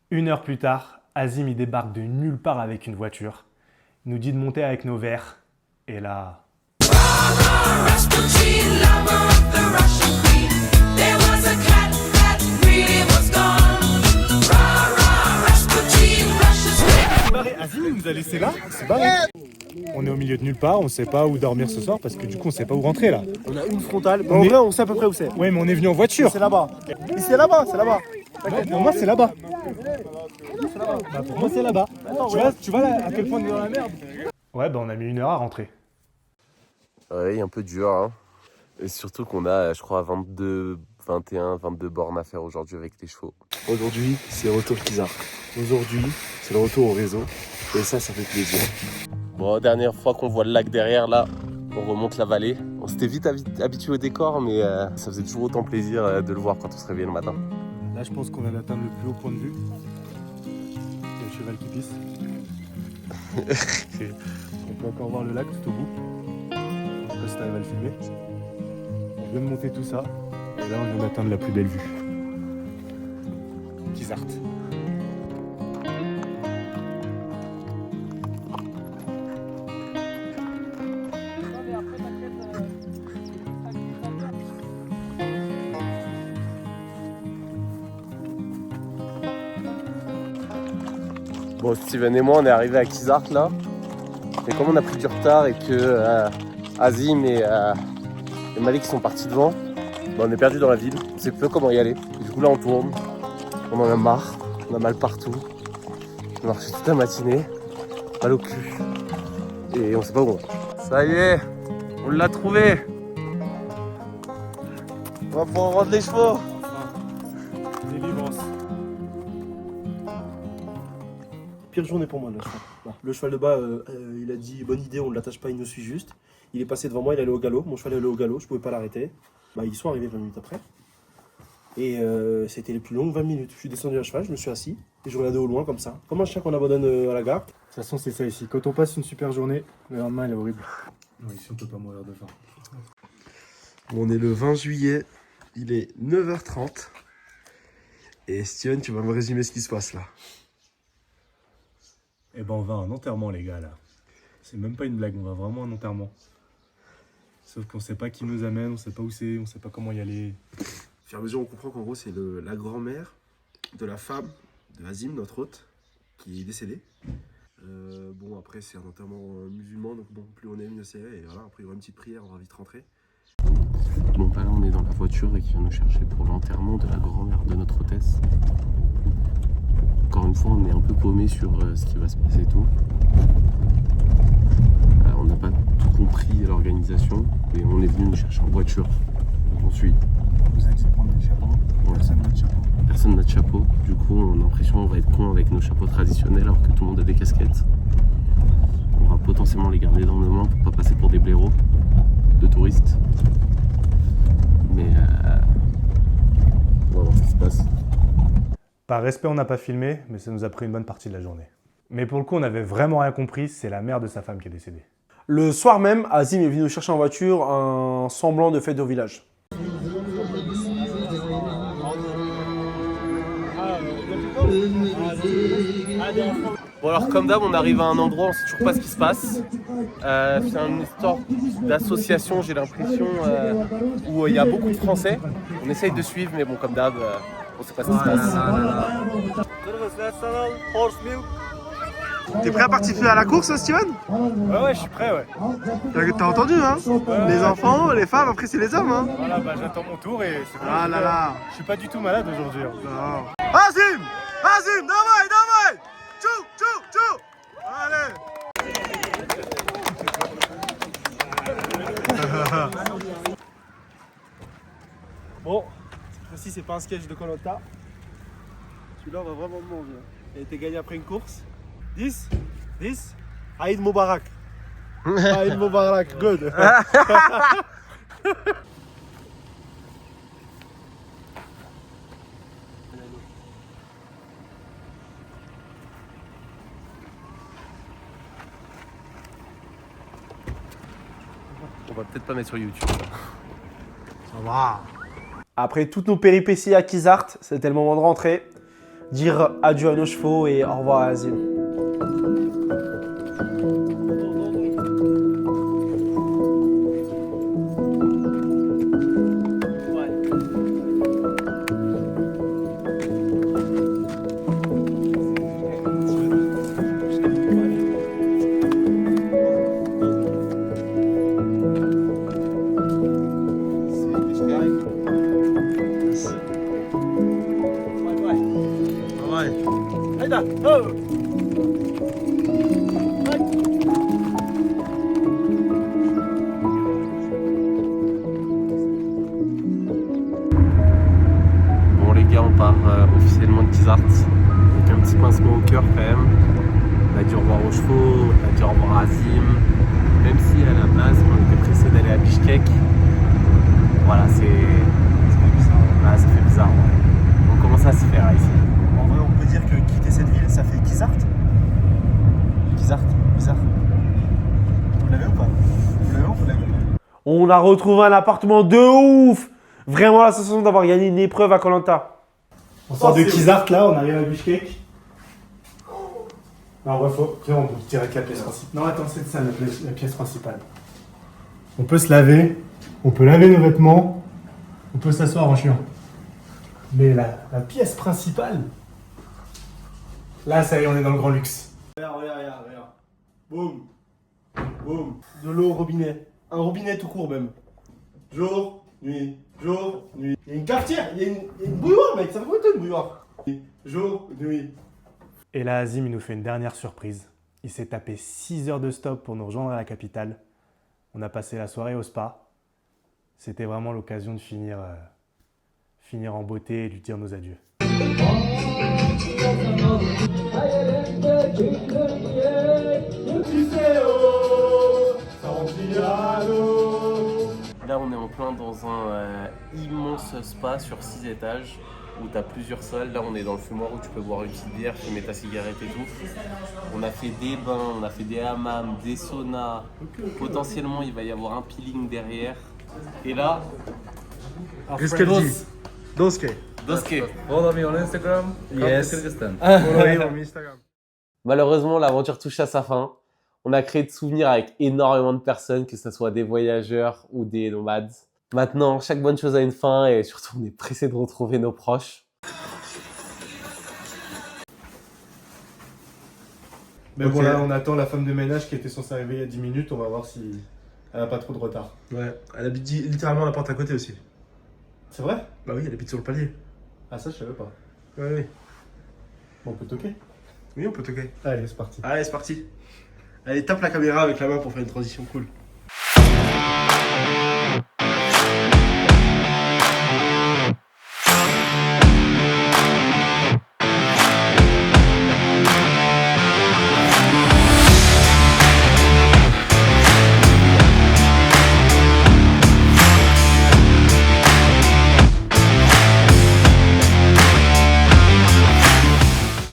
Speaker 2: Une heure plus tard, Azim y débarque de nulle part avec une voiture. Il nous dit de monter avec nos verres. Et là...
Speaker 8: Azim il nous a laissé là, c'est barré. On est au milieu de nulle part, on sait pas où dormir ce soir parce que du coup on sait pas où rentrer là.
Speaker 3: On a une frontale. En vrai, on sait à peu près où c'est.
Speaker 8: Ouais, mais on est venu en voiture.
Speaker 3: C'est là-bas. C'est là-bas.
Speaker 8: Pour moi c'est là-bas. Bah, pour moi c'est là-bas. Tu vois là, à quel point on est dans la merde.
Speaker 2: Ouais, bah on a mis 1 heure à rentrer.
Speaker 10: Ouais, un peu dur. Hein. Et surtout qu'on a, je crois, 22 bornes à faire aujourd'hui avec les chevaux.
Speaker 9: Aujourd'hui, c'est retour Kizar. Aujourd'hui, c'est le retour au réseau. Et ça fait plaisir.
Speaker 10: Bon, dernière fois qu'on voit le lac derrière, là, on remonte la vallée. On s'était vite habitué au décor, mais ça faisait toujours autant plaisir de le voir quand on se réveillait le matin.
Speaker 8: Là je pense qu'on vient d'atteindre le plus haut point de vue. Il y a le cheval qui pisse. On peut encore voir le lac tout au bout. Je sais pas
Speaker 2: si t'arrives à le filmer. On vient de monter tout ça, et là on vient d'atteindre la plus belle vue. Kizart.
Speaker 1: Bon, Steven et moi, on est arrivés à Kizart là. Et comme on a pris du retard et que Azim et Malik sont partis devant, bah, on est perdu dans la ville. On sait peu comment y aller. Et du coup, là, on tourne. On en a marre. On a mal partout. On a marché toute la matinée. Mal au cul. Et on sait pas où on va. Ça y est, on l'a trouvé. On va pouvoir rendre les chevaux.
Speaker 8: Délivrance.
Speaker 3: Pire journée pour moi, le cheval. Bon, le cheval de bas, il a dit bonne idée, on ne l'attache pas, il nous suit juste. Il est passé devant moi, il allait au galop. Mon cheval allait au galop, je pouvais pas l'arrêter. Bah, ils sont arrivés 20 minutes après. Et c'était les plus longues 20 minutes. Je suis descendu à cheval, je me suis assis et je regardais au loin comme ça. Comme un chien qu'on abandonne à la gare.
Speaker 8: De toute façon, c'est ça ici. Quand on passe une super journée, le lendemain, elle est horrible. Non, ici, on peut pas mourir de faim.
Speaker 4: On est le 20 juillet, il est 9h30. Et Steven, tu vas me résumer ce qui se passe là.
Speaker 2: Eh ben on va à un enterrement les gars là. C'est même pas une blague, on va vraiment à un enterrement. Sauf qu'on sait pas qui nous amène, on sait pas où c'est, on sait pas comment y aller.
Speaker 4: Au fur et à mesure, on comprend qu'en gros, c'est la grand-mère de la femme de Azim, notre hôte, qui est décédée. Bon, après, c'est un enterrement musulman, donc bon, plus on est, mieux c'est. Et voilà, après, il y aura une petite prière, on va vite rentrer.
Speaker 10: Bon, bah là, on est dans la voiture et qui vient nous chercher pour l'enterrement de la grand-mère de notre hôtesse. Encore une fois, on est un peu paumé sur ce qui va se passer et tout. On n'a pas tout compris à l'organisation, mais on est venu nous chercher en voiture. On suit.
Speaker 8: Vous allez prendre des chapeaux.
Speaker 10: Ouais.
Speaker 8: Personne n'a de chapeau.
Speaker 10: Personne n'a de chapeau. Du coup, on a l'impression qu'on va être con avec nos chapeaux traditionnels alors que tout le monde a des casquettes. On va potentiellement les garder dans nos mains pour pas passer pour des blaireaux de touristes. Mais on va voir ce qui se passe.
Speaker 2: Par respect, on n'a pas filmé, mais ça nous a pris une bonne partie de la journée. Mais pour le coup, on n'avait vraiment rien compris, c'est la mère de sa femme qui est décédée.
Speaker 3: Le soir même, Azim est venu nous chercher en voiture un semblant de fête au village.
Speaker 1: Bon alors comme d'hab on arrive à un endroit, on sait toujours pas ce qui se passe. C'est une histoire d'association j'ai l'impression où il y a beaucoup de Français. On essaye de suivre mais bon comme d'hab on sait pas ce qui se passe.
Speaker 4: T'es prêt à participer à la course, Steven?
Speaker 8: Ouais, je suis prêt, ouais.
Speaker 4: T'as entendu, hein? Les enfants, les femmes, après c'est les hommes, hein?
Speaker 8: Voilà, bah j'attends mon tour et c'est bon.
Speaker 4: Ah là là.
Speaker 8: Je suis pas du tout malade aujourd'hui.
Speaker 4: Non. Azim! Azim, давай! Tchou, tchou, tchou! Allez!
Speaker 3: Bon, cette fois-ci c'est pas un sketch de Koh-Lanta. Celui-là on va vraiment le manger. Il a été gagné après une course. 10, Aïd Moubarak. Aïd Moubarak, good.
Speaker 1: On va peut-être pas mettre sur YouTube.
Speaker 4: Ça va.
Speaker 3: Après toutes nos péripéties à Kizart, c'était le moment de rentrer, dire adieu à nos chevaux et au revoir à Azim.
Speaker 1: Bon les gars on part officiellement de Kizart avec un petit pincement au cœur quand même. On a dit au revoir aux chevaux, on a dit au revoir à Azim. Même si à la base on était pressé d'aller à Bishkek. Voilà ça fait bizarre. Ouais. On commence à s'y faire ici.
Speaker 8: En vrai, on peut dire que quitter cette ville, ça fait Kizart. Kizart, bizarre. Vous l'avez ou pas? Vous l'avez ou vous l'avez pas?
Speaker 3: on a retrouvé un appartement de ouf. Vraiment la sensation d'avoir gagné une épreuve à Koh Lanta.
Speaker 8: On sort de Kizart là, on arrive à Bishkek. Non, en vrai, viens, on bouge direct la pièce principale. Non, attends, c'est ça la pièce principale. On peut se laver, on peut laver nos vêtements, on peut s'asseoir en chiant. Mais la pièce principale, là, ça y est, on est dans le grand luxe. Regarde. Boum. Boum. De l'eau au robinet. Un robinet tout court même. Jour, nuit, jour, nuit. Il y a une cafetière, il y a une bouilloire, mec. Ça fait combien de temps une bouilloire? Jour, nuit. Et là, Azim, il nous fait une dernière surprise. Il s'est tapé 6 heures de stop pour nous rejoindre à la capitale. On a passé la soirée au spa. C'était vraiment l'occasion de finir en beauté et de lui dire nos adieux.
Speaker 10: Là, on est en plein dans un immense spa sur 6 étages où tu as plusieurs salles. Là, on est dans le fumoir où tu peux boire une petite bière, fumer ta cigarette et tout. On a fait des bains, on a fait des hammams, des saunas. Potentiellement, il va y avoir un peeling derrière. Et là,
Speaker 3: Qu'est-ce qu'elle dit? Doske.
Speaker 10: Follow me on Instagram.
Speaker 3: Yes.
Speaker 10: Malheureusement, l'aventure touche à sa fin. On a créé de souvenirs avec énormément de personnes, que ce soit des voyageurs ou des nomades. Maintenant, chaque bonne chose a une fin et surtout, on est pressé de retrouver nos proches.
Speaker 8: Mais bon, là, on attend la femme de ménage qui était censée arriver il y a 10 minutes. On va voir si elle a pas trop de retard.
Speaker 9: Ouais, elle habite littéralement à la porte à côté aussi.
Speaker 8: C'est vrai?
Speaker 9: Bah oui, elle habite sur le palier.
Speaker 8: Ah, ça, je savais pas.
Speaker 9: Ouais.
Speaker 8: Bon, on peut toquer?
Speaker 9: Oui, on peut toquer.
Speaker 8: Allez, c'est parti.
Speaker 9: Allez, c'est parti. Allez, tape la caméra avec la main pour faire une transition cool.